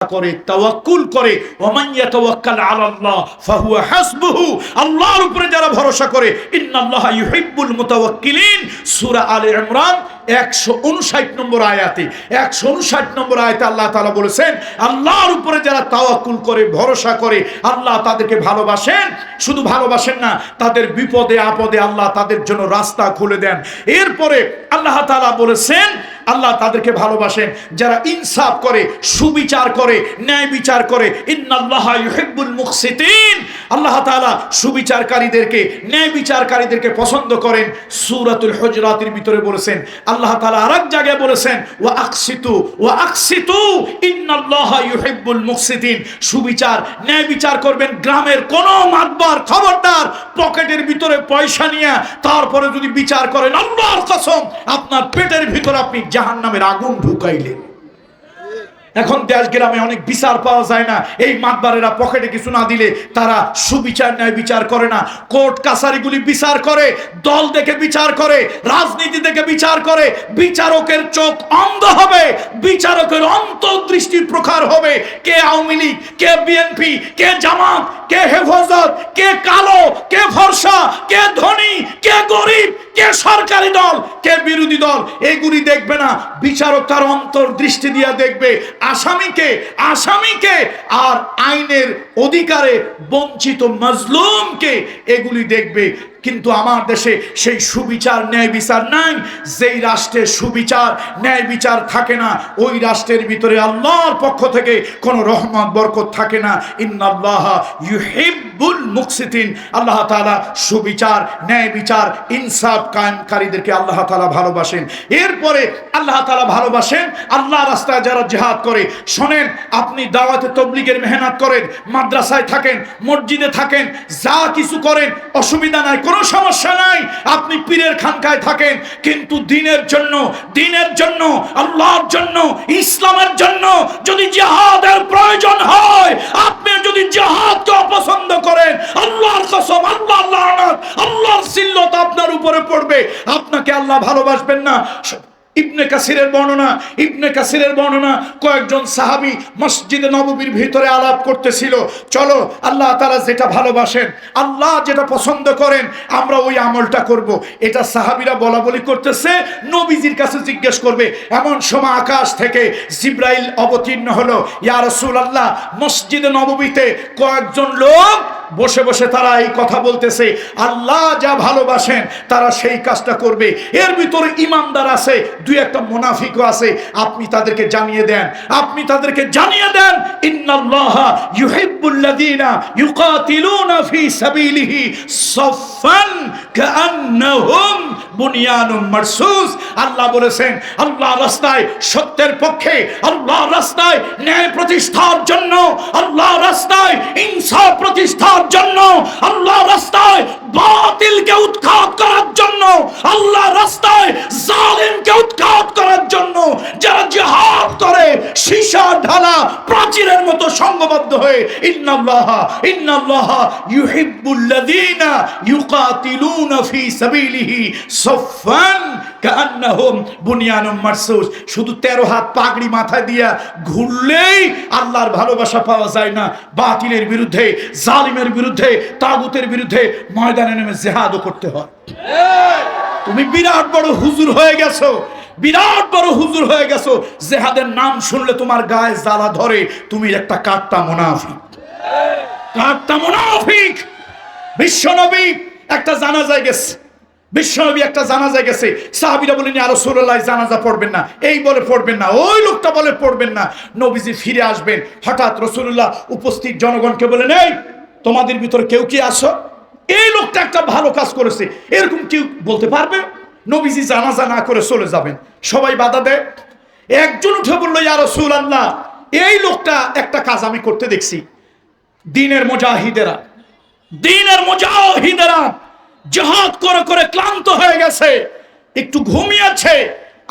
করে তাওয়াক্কুল করে ওমান ইয়াতাওয়াক্কাল আলাল্লাহ ফাহুয়া হাসবুহু, আল্লাহর উপরে যারা ভরসা করে ইন্নাল্লাহা ইউহিব্বুল মুতাওয়াক্কিলিন। সূরা আলে ইমরান 159 নম্বর আয়াতে 159 নম্বর আয়াতে আল্লাহ তাআলা বলেছেন আল্লাহর উপরে যারা তাওয়াক্কুল করে ভরসা করে আল্লাহ তাদেরকে ভালোবাসেন। শুধু ভালোবাসেন না, তাদের বিপদে আপদে আল্লাহ তাদের জন্য রাস্তা খুলে দেন। এরপরে আল্লাহ তাআলা বলেছেন আল্লাহ তাদেরকে ভালোবাসেন যারা ইনসাফ করে, সুবিচার করে, ন্যায় বিচার করে। ইন্নাল্লাহা ইউহিব্বুল মুকসিতিন, আল্লাহ তাআলা সুবিচারকারীদেরকে, ন্যায় বিচারকারীদেরকে পছন্দ করেন। সূরাতুল হুজুরাতের ভিতরে বলেছেন আল্লাহ তাআলা আরেক জায়গায় বলেছেন ওয়া আকসিতু ইন্নাল্লাহা ইউহিব্বুল মুকসিতিন। সুবিচার, ন্যায় বিচার করবেন। গ্রামের কোন মাতবার খবরদার পকেটের ভিতরে পয়সা নিয়ে তারপরে যদি বিচার করেন আল্লাহর কসম আপনার পেটের ভিতরে আপনি জাহান্নামের আগুন ঢুকাইলেন। এখন দেশ গ্রামে অনেক বিচার পাওয়া যায় না। এই মাতবারেরা পকেটে কিছু না দিলে তারা সুবিচার ন্যায় বিচার করে না। কোর্ট কাছারিগুলি বিচার করে, দল দেখে বিচার করে, রাজনীতি দেখে বিচার করে। বিচারকের চোখ অন্ধ হবে, বিচারকের অন্তর্দৃষ্টি প্রখর হবে। কে আওয়ামী লীগ, কে বিএনপি, কে জামাত, কে হেফাজত, কে কালো, কে ফর্সা, কে ধনী, কে গরিব, কে সরকারি দল, কে বিরোধী দল, এগুলি দেখবে না। বিচারক তার অন্তর্দৃষ্টি দিয়ে দেখবে আসামিকে আর আইনের অধিকারে বঞ্চিত মাজলুমকে, এগুলি দেখবে। কিন্তু আমার দেশে সেই সুবিচার ন্যায় বিচার নাই। যেই রাষ্ট্রে সুবিচার ন্যায় বিচার থাকে না ওই রাষ্ট্রের ভিতরে আল্লাহর পক্ষ থেকে কোনো রহমত বরকত থাকে না। ইন্নাল্লাহা ইউহিব্বুল মুকসিতিন, আল্লাহ তাআলা সুবিচার ন্যায় বিচার ইনসাফ কায়েমকারীদেরকে আল্লাহ তাআলা ভালোবাসেন। এরপরে আল্লাহ তাআলা ভালোবাসেন আল্লাহ রাস্তায় যারা জিহাদ করে। শোনেন, আপনি দাওয়াতে তাবলীগের মেহনত করেন, মাদ্রাসায় থাকেন, মসজিদে থাকেন, যা কিছু করেন অসুবিধা নাই, কোনো সমস্যা নাই। আপনি পীরের খানকায় থাকেন, কিন্তু দিনের জন্য আল্লাহর জন্য, ইসলামের জন্য যদি জিহাদের প্রয়োজন হয়, আপনি যদি জিহাদকে অপছন্দ করেন আল্লাহর কসম, আল্লাহর লানত, আল্লাহর সিল্লত আপনার উপরে পড়বে। আপনাকে আল্লাহ ভালোবাসবেন না। ইবনে কাসিরের বর্ণনা কয়েকজন সাহাবী মসজিদে নববীর ভিতরে আলাপ করতেছিল। চলো, আল্লাহ তাআলা যেটা ভালোবাসেন, আল্লাহ যেটা পছন্দ করেন, আমরা ওই আমলটা করব। এটা সাহাবীরা বলা বলি করতেছে, নবীজির কাছে জিজ্ঞেস করবে। এমন সময় আকাশ থেকে জিবরাইল অবতীর্ণ হলো। ইয়া রাসূলুল্লাহ, মসজিদে নববীতে কয়েকজন লোক বসে বসে তারা এই কথা বলতেছে, আল্লাহ যা ভালোবাসেন তারা সেই কাজটা করবে। এর ভিতরে ইমানদার আছে, দুই একটা মুনাফিকও আছে। আপনি তাদেরকে জানিয়ে দেন ইন্নাল্লাহা ইউহিব্বুল্লাযীনা ইউকাতিলুনা ফী সাবিলিহি সাফফান কাআন্নাহুম বুনিয়ানুম মারসুস। আল্লাহ বলেছেন আল্লাহ রাস্তায় সত্যের পক্ষে, আল্লাহ রাস্তায় ন্যায় প্রতিষ্ঠার জন্য, আল্লাহ রাস্তায় ইনসাফ প্রতিষ্ঠার জন্য, আল্লাহ রাস্তায় বাতিলকে উৎখাত করার জন্য, আল্লাহ রাস্তায় জালিমকে উৎখাত করার জন্য যারা জিহাদ করে সীসা ঢালা প্রাচীরের মতো সংঘবদ্ধ হয়ে ইন্নাল্লাহা ইউহিব্বুল্লাযীনা ইউকাতিলুনা ফী সাবিলিহি সাফফান কাআন্নাহুম বুনিয়ানুম মারসুস। শুধু 13 হাত পাগড়ি মাথায় দিয়া ঘুরলেই আল্লাহর ভালোবাসা পাওয়া যায় না। বাতিলের বিরুদ্ধে, জালিমের বিরুদ্ধে, তাগুতের বিরুদ্ধে ময়দানে নেমে জিহাদও করতে হয়। তুমি বিরাট বড় হুজুর হয়ে গেছো, জিহাদের নাম শুনলে তোমার গায়ে জ্বালা ধরে। তুমি একটা কাট্টা মুনাফিক। বিশ্বনবী একটা জানাজায় গেছে। সাহাবীরা বলেন ইয়া রাসূলুল্লাহ, জানাজা পড়বেন না। এই বলে পড়বেন না, ওই লোকটা বলে পড়বেন না। নবীজি ফিরে আসবেন, হঠাৎ রাসূলুল্লাহ উপস্থিত জনগণকে বলেন, এই তোমাদের ভিতরে কেউ কি আসো? এই লোকটা একটা ভালো কাজ করেছে, এরকম কেউ বলতে পারবে? নবীজি জানাজা না করে চলে যাবেন। সবাই বাধা দেয়। একজন উঠে বলল, ইয়া রাসূলুল্লাহ, এই লোকটা একটা কাজ আমি করতে দেখছি। দ্বীনের মুজাহিদেরা জিহাদ করে করে ক্লান্ত হয়ে গেছে, একটু ঘুমিয়েছে।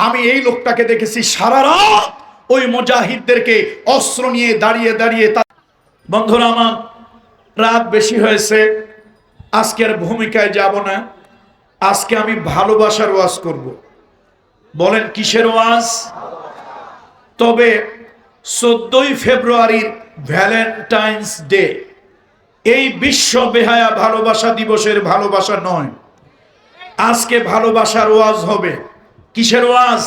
আমি এই লোকটাকে দেখেছি সারা রাত ওই মুজাহিদদেরকে অস্ত্র নিয়ে দাঁড়িয়ে দাঁড়িয়ে। বন্ধুরা আমার, রাত বেশি হয়েছে, আজকের ভূমিকায় যাব না। আজকে আমি ভালোবাসার ওয়াজ করব। বলেন কিসের ওয়াজ? তবে 14ই ফেব্রুয়ারির ভ্যালেন্টাইন্স ডে, এই বিশ্ব বেহায়া ভালোবাসা দিবসের ভালোবাসা নয়। আজকে ভালোবাসার ওয়াজ হবে। কিসের ওয়াজ?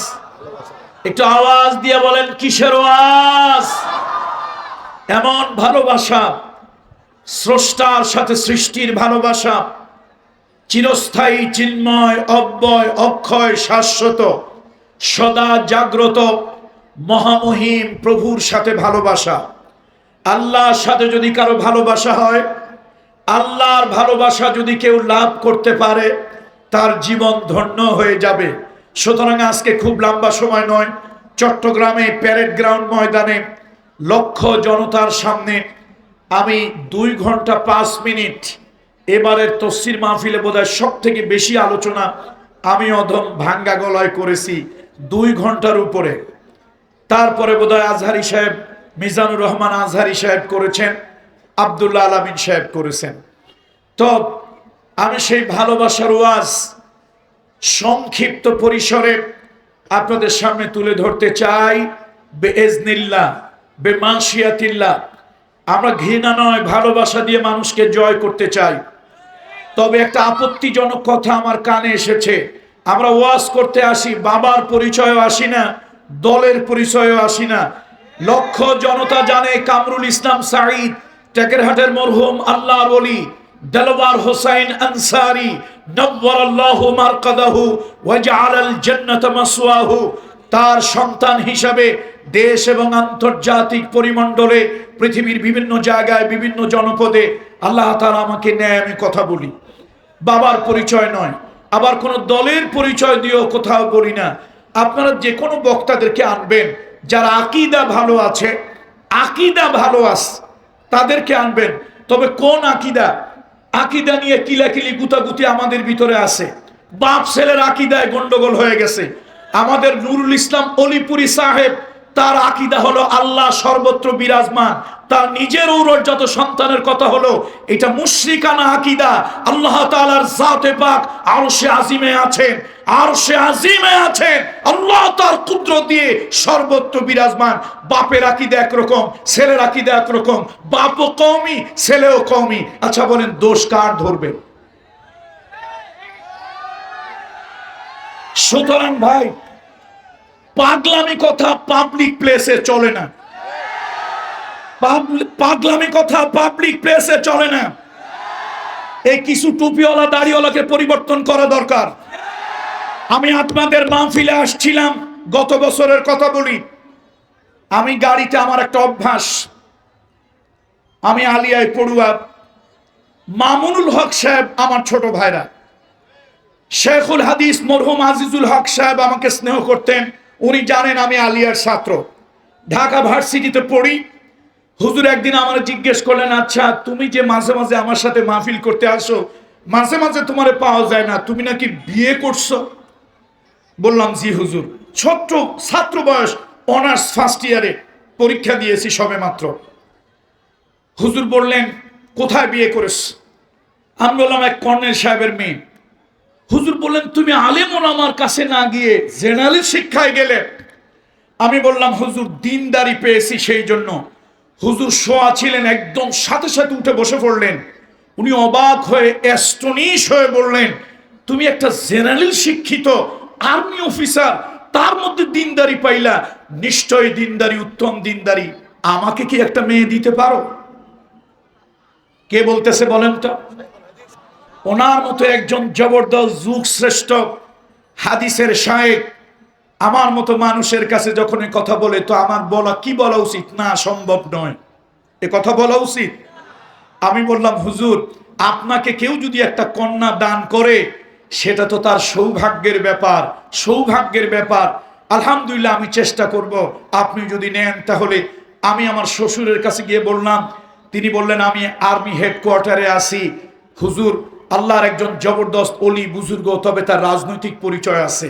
একটু আওয়াজ দিয়ে বলেন কিসের ওয়াজ? এমন ভালোবাসা, স্রষ্টার সাথে সৃষ্টির ভালোবাসা, চিরস্থায়ী, চিন্ময়, অব্যয়, অক্ষয়, শাশ্বত, সদা জাগ্রত, মহামহিম প্রভুর সাথে ভালোবাসা। আল্লাহর সাথে যদি কারো ভালোবাসা হয়, আল্লাহর ভালোবাসা যদি কেউ লাভ করতে পারে, তার জীবন ধন্য হয়ে যাবে। সুতরাং আজকে খুব লম্বা সময় নয়, চট্টগ্রামে প্যারেড গ্রাউন্ড ময়দানে লক্ষ জনতার সামনে আমি 2 ঘন্টা 5 মিনিট, এবারের তফসির মাহফিলে বোধহয় সব থেকে বেশি আলোচনা আমি অধম ভাঙ্গা গলায় করেছি, 2 ঘন্টার উপরে। তারপরে বোধহয় আজহারি সাহেব, মিজানুর রহমান আজহারি সাহেব করেছেন, আব্দুল্লাহ আলামিন সাহেব করেছেন। তো আমি সেই ভালোবাসার ওয়াজ সংক্ষিপ্ত পরিসরে আপনাদের সামনে তুলে ধরতে চাই। বেইজনিল্লাহ, বেমাশিয়াতিল্লাহ। আমরা ঘৃণা নয়, ভালোবাসা দিয়ে মানুষকে জয় করতে চাই। তবে একটা আপত্তিজনক কথা আমার কানে এসেছে। আমরা ওয়াজ করতে আসি, বাবার পরিচয়ও আসি না, দলের পরিচয়ও আসি না। লক্ষ জনতা জানে কামরুল ইসলাম সাঈদ, টেকেরহাটের মরহুম আল্লাহর ওলি দেলওয়ার হোসাইন আনসারী নব্বরাল্লাহু মারকাদাহু ওয়া জাআলাল জান্নাতা মাসওয়াহু, তার সন্তান হিসাবে দেশ এবং আন্তর্জাতিক পরিমণ্ডলে পৃথিবীর বিভিন্ন জায়গায় বিভিন্ন জনপদে আল্লাহ তাআলা আমাকে নেয়, আমি কথা বলি। বাবার পরিচয় নয়, আবার কোনো দলের পরিচয় দিয়েও কোথাও বলি না। আপনারা যে কোনো বক্তাদেরকে আনবেন যারা আকীদা ভালো আছে, আকীদা ভালো আছে, তাদেরকে আনবেন। তবে কোন আকীদা? আকীদা নিয়ে কিলাকিলি গুতাগুতি আমাদের ভিতরে আছে। বাপ ছেলের আকীদায় গন্ডগোল হয়ে গেছে। আমাদের নুরুল ইসলাম অলিপুরি সাহেব, তার আকীদা হলো আল্লাহ সর্বত্র বিরাজমান। তার নিজের ঔরজাত সন্তানের কথা হলো এটা মুশরিকানা আকীদা। আল্লাহ তাআলার জাতে পাক আরশে আজিমে আছেন, আরশে আজিমে আছেন। আল্লাহ তার কুদরত দিয়ে সর্বত্র বিরাজমান। বাপের আকীদা একরকম, ছেলের আকীদা একরকম। বাপও কওমি, ছেলেও কওমি। আচ্ছা বলেন, দোষ কার ধরবে? সুতরাং ভাই, পাগলামি কথা পাবলিক প্লেসে চলে না। পাগলামি কথা পাবলিক প্লেসে চলে না। এই কিছু টুপিওয়ালা দাড়িওয়ালাকে পরিবর্তন করা দরকার। আমি আপনাদের মাহফিলে আসছিলাম, গত বছরের কথা বলি। আমি গাড়িতে, আমার একটা অভ্যাস, আমি আলিয়ায় পড়ুয়া, মামুনুল হক সাহেব আমার ছোট ভাইরা, শেখুল হাদিস মরহুম আজিজুল হক সাহেব আমাকে স্নেহ করতেন। উনি জানেন আমি আলিয়ার ছাত্র, ঢাকা ভার্সিটিতে পড়ি। হুজুর একদিন আমার জিজ্ঞেস করলেন, আচ্ছা তুমি যে মাঝে মাঝে আমার সাথে মাহফিল করতে আসো, মাঝে মাঝে তোমারে পাওয়া যায় না, তুমি নাকি বিয়ে করছো? বললাম জি হুজুর। ছোট্ট ছাত্র বয়স, অনার্স ফার্স্ট ইয়ারে পরীক্ষা দিয়েছি সবে মাত্র। হুজুর বললেন, কোথায় বিয়ে করেছ? আমি বললাম, এক কর্নেল সাহেবের মেয়ে। হুজুর বললেন, তুমি আলেম ওলামার কাছে না গিয়ে জেনারেল শিক্ষায় গেলে? আমি বললাম, হুজুর দিনদারি পেয়েছি সেই জন্য। হুজুর শোয়া ছিলেন, একদম সাথে সাথে উঠে বসে পড়লেন। উনি অবাক হয়ে অ্যাস্টনিশ হয়ে বললেন, তুমি একটা জেনারেল শিক্ষিত আর্মি অফিসার, তার মধ্যে দিনদারি পাইলা? নিশ্চয় দিনদারি, উত্তম দিনদারি। আমাকে কি একটা মেয়ে দিতে পারো? কে বলতেছে বলেন তো? ওনার মতো একজন জবরদস্ত যুগ শ্রেষ্ঠ হাদিসের শায়েখ আমার মতো মানুষের কাছে যখন এই কথা বলে, তো আমার বলা কি বলা উচিত? না, সম্ভব নয়, এ কথা বলা উচিত। আমি বললাম, হুজুর আপনাকে কেউ যদি একটা কন্যা দান করে, সেটা তো তার সৌভাগ্যের ব্যাপার, সৌভাগ্যের ব্যাপার। আলহামদুলিল্লাহ, আমি চেষ্টা করব। আপনি যদি নেন তাহলে। আমি আমার শ্বশুরের কাছে গিয়ে বললাম, তিনি বললেন, আমি আর্মি হেডকোয়ার্টারে আছি হুজুর, আল্লাহর একজন জবরদস্ত অলি বুজুর্গ, তবে তার রাজনৈতিক পরিচয় আছে,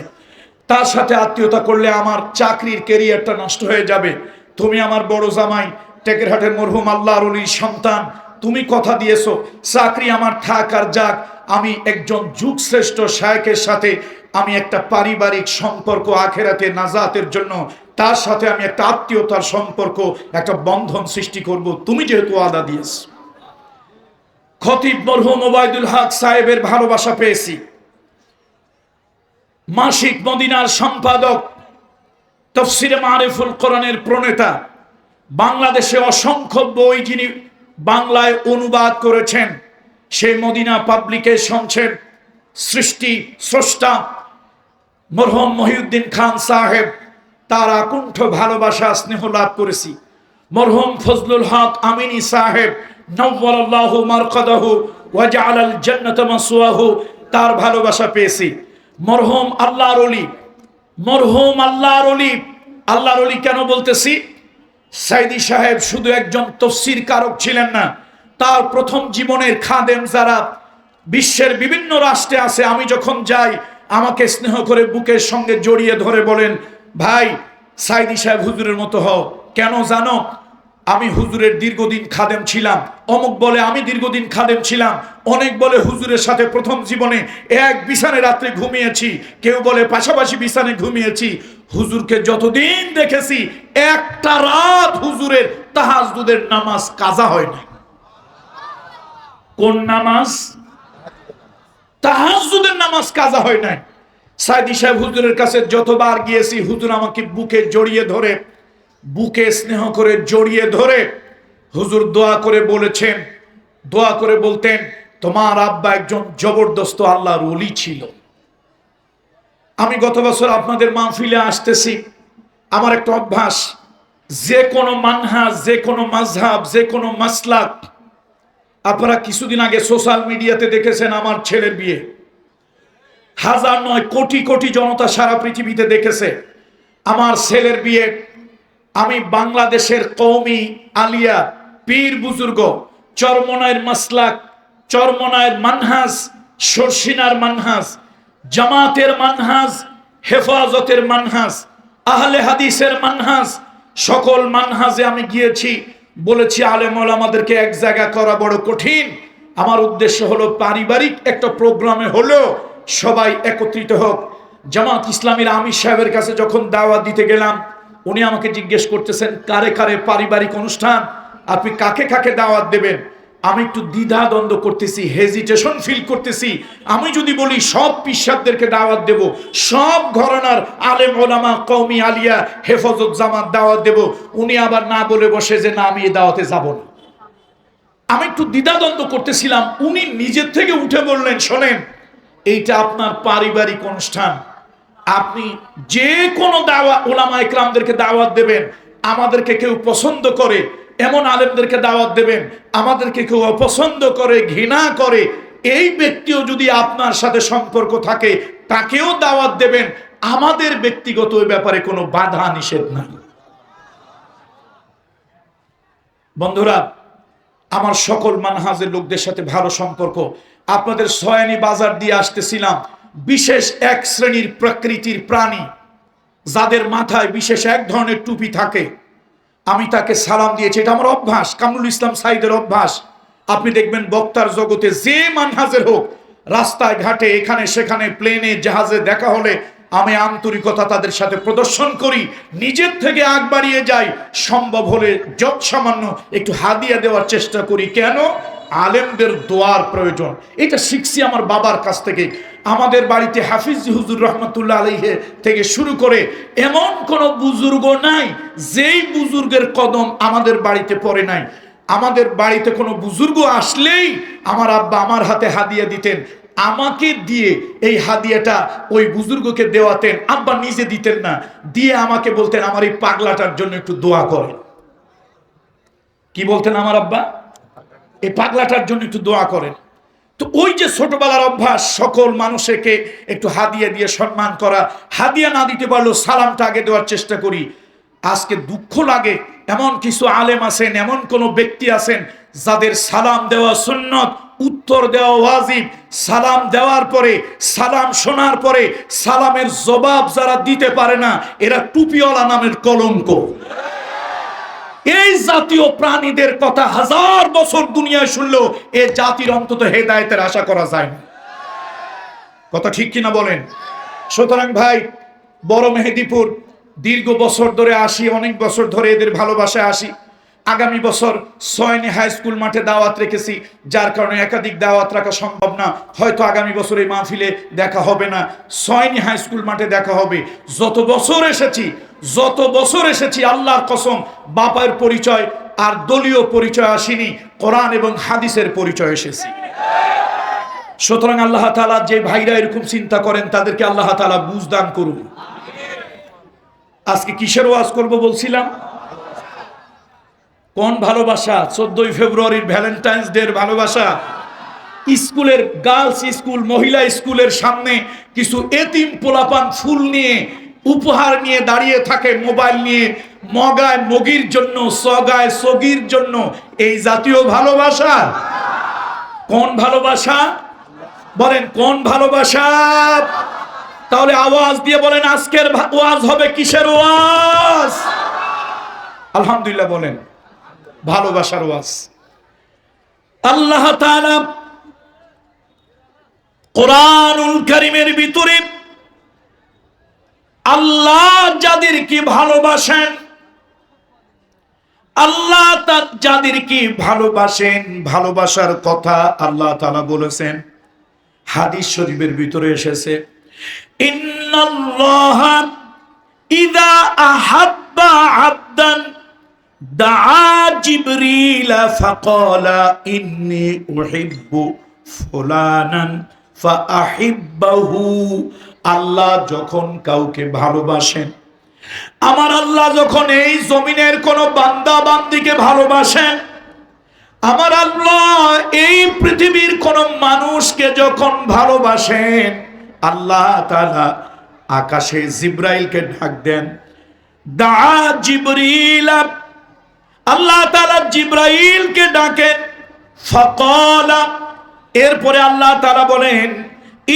তার সাথে আত্মীয়তা করলে আমার চাকরির ক্যারিয়ারটা নষ্ট হয়ে যাবে। তুমি আমার বড় জামাই, টেকেরহাটের মরহুম আল্লাহর ওলির সন্তান, তুমি কথা দিয়েছো চাকরি আমার থাক আর যাক, আমি একজন যুগ শ্রেষ্ঠ শায়েখের সাথে আমি একটা পারিবারিক সম্পর্ক আখেরাতে নাজাতের জন্য তার সাথে আমি একটা আত্মীয়তার সম্পর্ক, একটা বন্ধন সৃষ্টি করব, তুমি যেহেতু ওয়াদা দিয়েছ। খতিব মরহুম ওবায়দুল হক সাহেবের ভালোবাসা পেয়েছি। মাসিক মদিনার সম্পাদক, তাফসিরে মারিফুল কোরআনের প্রণেতা, বাংলাদেশে অসংখ্য বই যিনি বাংলায় অনুবাদ করেছেন, সেই মদিনা পাবলিকেশনসের স্রষ্টা মরহুম মহিউদ্দিন খান সাহেব, তার আকুণ্ঠ ভালোবাসা স্নেহ লাভ করেছি। মরহুম ফজলুল হক আমিনী সাহেব নওয়ারাল্লাহু মারকাদাহু ওয়া জাআলাল জান্নাতা মাসওয়াহু, তার ভালোবাসা পেয়েছি। মরহুম আল্লাহর ওলি, মরহুম আল্লাহর ওলি, আল্লাহর ওলি কেন বলতেছি? সাইদি সাহেব শুধু একজন তাফসীর কারক ছিলেন না, তার প্রথম জীবনের খাদেম যারা বিশ্বের বিভিন্ন রাষ্ট্রে আছে, আমি যখন যাই আমাকে স্নেহ করে বুকের সঙ্গে জড়িয়ে ধরে বলেন, ভাই সাইদি সাহেব হুজুরের মতো হও। কেন জানো? আমি হুজুরের দীর্ঘদিন খাদেম ছিলাম। অমুক বলে আমি দীর্ঘদিন খাদেম ছিলাম, অনেক বলে হুজুরের সাথে প্রথম জীবনে এক বিছানে রাত্রে ঘুমিয়েছি, কেউ বলে পাশাপাশি বিছানে ঘুমিয়েছি। হুজুরকে যতদিন দেখেছি একটা রাত হুজুরের তাহাজ্জুদের নামাজ কাজা হয় না। কোন নামাজ? তাহাজ্জুদের নামাজ কাজা হয় নাই। সাইদি সাহেব হুজুরের কাছে যতবার গিয়েছি, হুজুর আমাকে বুকে জড়িয়ে ধরে, বুকে স্নেহ করে জড়িয়ে ধরে হুজুর দোয়া করে বলেছেন, দোয়া করে বলতেন, তোমার আব্বা একজন জবরদস্ত আল্লাহর ওলি ছিল। আমি গত বছর আপনাদের মাহফিলে আসতেছি, আমার একটা অভ্যাস, যে কোনো মানহাজ, যে কোনো মাযহাব, যে কোনো মাসলাক, আপনারা কিছুদিন আগে সোশ্যাল মিডিয়াতে দেখেছেন আমার ছেলের বিয়ে, হাজার নয় কোটি কোটি জনতা সারা পৃথিবীতে দেখেছে আমার ছেলের বিয়ে। আমি বাংলাদেশের কওমি আলিয়া পীর বুজুর্গ, চরমনায়ের মাসলাক, চরমনায়ের মানহাজ, শর্ষিনার মানহাজ, জামাতের মানহাজ, হেফাজতের মানহাজ, আহলে হাদিসের মানহাজ, সকল মানহাজে আমি গিয়েছি, বলেছি আলেম ওলামাদেরকে এক জায়গা করা বড় কঠিন। আমার উদ্দেশ্য হলো পারিবারিক একটা প্রোগ্রামে হলেও সবাই একত্রিত হোক। জামাত ইসলামীর আমির সাহেবের কাছে যখন দাওয়াত দিতে গেলাম, উনি আমাকে জিজ্ঞেস করতেছেন, কারে কারে পারিবারিক অনুষ্ঠান, আপনি কাকে কাকে দাওয়াত দেবেন? আমি একটু দ্বিধা দ্বন্দ্ব করতেছি, হেজিটেশন ফিল করতেছি। আমি যদি বলি সব পিসাবদেরকে দাওয়াত দেব, সব ঘরানার আলেম ওলামা কওমি আলিয়া হেফাজত জামাত দাওয়াত দেব, উনি আবার না বলে বসে যে না আমি এই দাওয়াতে যাব না। আমি একটু দ্বিধা দ্বন্দ্ব করতেছিলাম, উনি নিজের থেকে উঠে বললেন, শোনেন এইটা আপনার পারিবারিক অনুষ্ঠান, আপনি যে কোনো দাওয়াত ওলামা ইকরামদেরকে দাওয়াত দেবেন, আমাদেরকে কেউ পছন্দ করে এমন আলেমদেরকে দাওয়াত দেবেন, আমাদেরকে কেউ অপছন্দ করে ঘৃণা করে এই ব্যক্তিও যদি আপনার সাথে সম্পর্ক থাকে তাকেও দাওয়াত দেবেন, আমাদের ব্যক্তিগত ওই ব্যাপারে কোনো বাধা নিষেধ নাই। বন্ধুরা, আমার সকল মানহাজের লোকদের সাথে ভালো সম্পর্ক। আপনাদের সয়ানি বাজার দিয়ে আসতেছিলাম, বিশেষ এক শ্রেণীর প্রকৃতির প্রাণী যাদের মাথায় বিশেষ এক ধরনের টুপি থাকে, আমি তাকে সালাম দিয়েছি। এটা আমার অভ্যাস, কামরুল ইসলাম সাইদের অভ্যাস। আপনি দেখবেন বক্তার জগতে যে মানহাজের হোক, রাস্তায় ঘাটে এখানে সেখানে প্লেনে জাহাজে দেখা হলে আমি আন্তরিকতা তাদের সাথে প্রদর্শন করি, নিজের থেকে আগ বাড়িয়ে যাই, সম্ভব হলে যত সামান্য একটু হাদিয়া দেওয়ার চেষ্টা করি। কেন? আলেমদের দোয়ার প্রয়োজন। এটা শিখছি আমার বাবার কাছ থেকে। আমাদের বাড়িতে হাফিজ হুজুর রহমতুল্লাহ আলাইহি থেকে শুরু করে এমন কোনো বুজুর্গ নাই যেই বুজুর্গের কদম আমাদের বাড়িতে পড়ে নাই। আমাদের বাড়িতে কোনো বুজুর্গ আসলেই আমার আব্বা আমার হাতে হাদিয়া দিতেন, আমাকে দিয়ে এই হাদিয়াটা ওই বুজুর্গকে দেওয়াতেন। আব্বা নিজে দিতেন না, দিয়ে আমাকে বলতেন আমার এই পাগলাটার জন্য একটু দোয়া করেন। কি বলতেন আমার আব্বা? এই পাগলাটার জন্য একটু দোয়া করেন। তো ওই যে ছোটবেলার অভ্যাস, সকল মানুষকে একটু হাদিয়া দিয়ে সম্মান করা, হাদিয়া না দিতে পারলেও সালামটা আগে দেওয়ার চেষ্টা করি। আজকে দুঃখ লাগে, এমন কিছু আলেম আছেন, এমন কোন ব্যক্তি আছেন যাদের সালাম দেওয়া সুন্নত, উত্তর দেওয়া ওয়াজিব। সালাম দেওয়ার পরে, সালাম শোনার পরে সালামের জবাব যারা দিতে পারে না, এরা টুপিওয়ালা নামের কলঙ্ক। এই জাতীয় প্রাণীদের কথা হাজার বছর দুনিয়ায় শুনলেও এ জাতির অন্তত হেদায়েতের আশা করা যায় না। কথা ঠিক কিনা বলেন? সুতরাং ভাই, বড় মেহেদীপুর দীর্ঘ বছর ধরে আসি, অনেক বছর ধরে এদের ভালোবাসায় আসি। আগামী বছর সয়নি হাই স্কুল মাঠে দাওয়াত রেখেছি, যার কারণে একাধিক দাওয়াত রাখা সম্ভব না। হয়তো আগামী বছর এই মাহফিলে দেখা হবে না, সয়নি হাই স্কুল মাঠে দেখা হবে। যত বছর এসেছি আল্লাহর কসম, বাপার পরিচয় আর দলীয় পরিচয় আসেনি, কোরআন এবং হাদিসের পরিচয় এসেছি। সুতরাং আল্লাহ তাআলা যে ভাইরা এরকম চিন্তা করেন তাদেরকে আল্লাহ তাআলা বুঝ দান করুন। আজকে কিসের ওয়াজ করব বলছিলাম? কোন ভালোবাসা? 14 ফেব্রুয়ারির ভ্যালেন্টাইন্স ডে এর ভালোবাসা। স্কুলের, গার্লস স্কুল, মহিলা স্কুলের সামনে কিছু এতিম পোলাপান ফুল নিয়ে, উপহার নিয়ে দাঁড়িয়ে থাকে, মোবাইল নিয়ে, মগায় মগির জন্য, সগায় সগির জন্য। এই জাতীয় ভালোবাসা কোন ভালোবাসা? বলেন কোন ভালোবাসা? তাহলে আওয়াজ দিয়ে বলেন আজকের ওয়াজ হবে কিসের ওয়াজ? আলহামদুলিল্লাহ বলেন, ভালোবাসার ওয়াজ। আল্লাহ তাআলা কোরআনুল কারীমের ভিতরে আল্লাহ যাদেরকে ভালোবাসেন, আল্লাহ যাদেরকে ভালোবাসেন, ভালোবাসার কথা আল্লাহ তাআলা বলেছেন। হাদিস শরীফের ভিতরে এসেছে, ইন্নাল্লাহা ইযা আহাব্বা আবদান দাআ জিবরিলা ফাকালা ইন্নী উহিব্বু ফুলানান ফাআহিব্বাহু। আল্লাহ যখন কাউকে ভালোবাসেন, আমার আল্লাহ যখন এই জমিনের কোন বান্দা বান্দিকে ভালোবাসেন, আমার আল্লাহ এই পৃথিবীর কোন মানুষকে যখন ভালোবাসেন, আল্লাহ তাআলা আকাশে জিবরাইলকে ডাক দেন, দাআ জিবরিল, আল্লাহ তাআলা জিবরাইলকে ডাকেন, ফাকালা, এরপরে আল্লাহ তাআলা বলেন,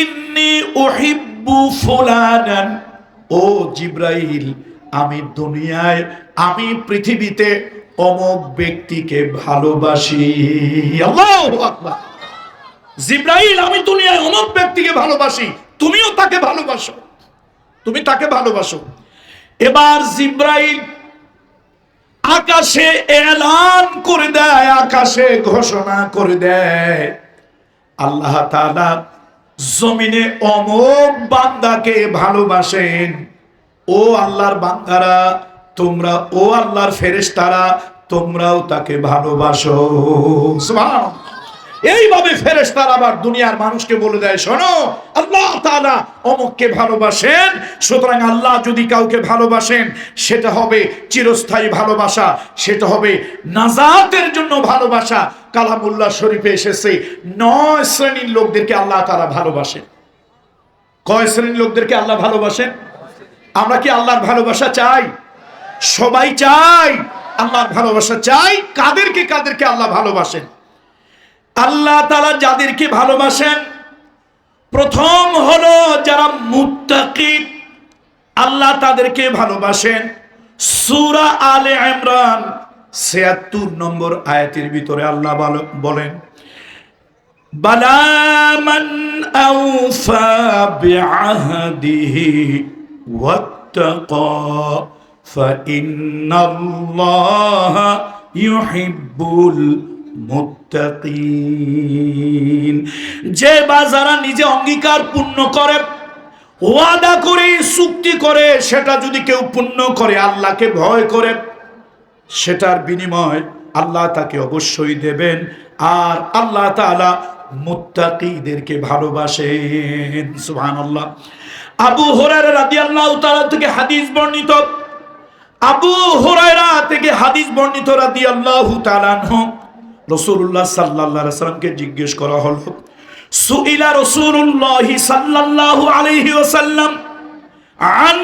ইন্নী উহিব্বু ফুলানান, ও জিবরাইল, আমি দুনিয়ায়, আমি পৃথিবীতে অমুক ব্যক্তিকে ভালোবাসি। আল্লাহু আকবার। জিবরাইল, আমি দুনিয়ায় অমুক ব্যক্তিকে ভালোবাসি, তুমিও তাকে ভালোবাসো, তুমি তাকে ভালোবাসো। এবার জিবরাইল আকাশে এলান করে দেয়, আকাশে ঘোষণা করে দেয়, আল্লাহ তাআলা জমিনে অমুক বান্দাকে ভালোবাসেন। ও আল্লাহর বান্দারা, তোমরা, ও আল্লাহর ফেরেশতারা, তোমরাও তাকে ভালোবাসো। সুবহানাল্লাহ। এইভাবে ফেরেশতারা আবার দুনিয়ার মানুষকে বলে দেয়, শোনো, আল্লাহ তাআলা অমুককে ভালোবাসেন। সুতরাং আল্লাহ যদি কাউকে ভালোবাসেন, সেটা হবে চিরস্থায়ী ভালোবাসা, সেটা হবে নাজাতের জন্য ভালোবাসা। কালামুল্লাহ শরীফে এসেছে 9 শ্রেণীর লোকদেরকে আল্লাহ তাআলা ভালোবাসেন। কয় শ্রেণীর লোকদেরকে আল্লাহ ভালোবাসেন? আমরা কি আল্লাহর ভালোবাসা চাই? সবাই চাই, আল্লাহর ভালোবাসা চাই। কাদেরকে কাদেরকে আল্লাহ ভালোবাসেন? আল্লাহ তাআলা যাদেরকে ভালোবাসেন, প্রথম হলো যারা মুত্তাকি, আল্লাহ তাদেরকে ভালোবাসেন। সূরা আলে ইমরান ৭৬ নম্বর আয়াতের ভিতরে আল্লাহ বলেন, বালা মান আওফা বিআহদিহি ওয়াত্তাকা ফাইন্নাল্লাহা ইউহিব্বুল মুত্তাকিন। যে বাজারা নিজে অঙ্গীকার পূর্ণ করে, ওয়াদা করে, চুক্তি করে, সেটা যদি কেউ পূর্ণ করে, আল্লাহকে ভয় করে, সেটার বিনিময় আল্লাহ তাকে অবশ্যই দেবেন। আর আল্লাহ তাআলা মুত্তাকিদেরকে ভালোবাসেন। সুবহানাল্লাহ। আবু হুরায়রা রাদিয়াল্লাহু তাআলা থেকে হাদিস বর্ণিত, আবু হুরায়রা থেকে হাদিস বর্ণিত রাদিয়াল্লাহু তাআলা আনহু, রাসূলুল্লাহ সাল্লাল্লাহু আলাইহি ওয়াসাল্লামকে জিজ্ঞেস করা হলো, সুইলা রাসূলুল্লাহ সাল্লাল্লাহু আলাইহি ওয়াসাল্লাম আন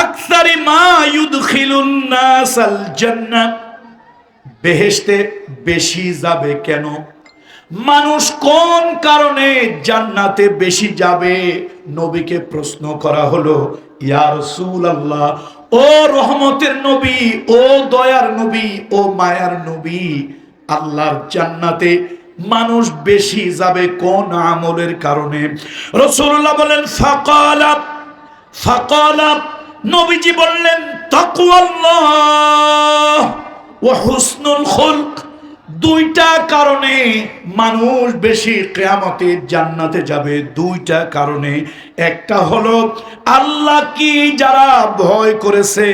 আকসারি মা ইউদখিলুন নাসাল জান্নাহ, বেহেশতে বেশি যাবে কেন? মানুষ কোন কারণে জান্নাতে বেশি যাবে? নবীকে প্রশ্ন করা হলো, ইয়া রাসূলুল্লাহ, ও রহমতের নবী, ও দয়ার নবী, ও মায়ার নবী, আল্লাহর জান্নাতে মানুষ বেশি যাবে কোন আমলের কারণে? রাসূলুল্লাহ বলেন, ফাকালা, ফাকালা, নবীজি বললেন, তাকওয়াল্লাহ ওয়া হুসনুল খুলক। দুইটা কারণে মানুষ বেশি কিয়ামতে জান্নাতে যাবে, দুইটা কারণে। একটা হলো আল্লাহ কি যারা ভয় করেছে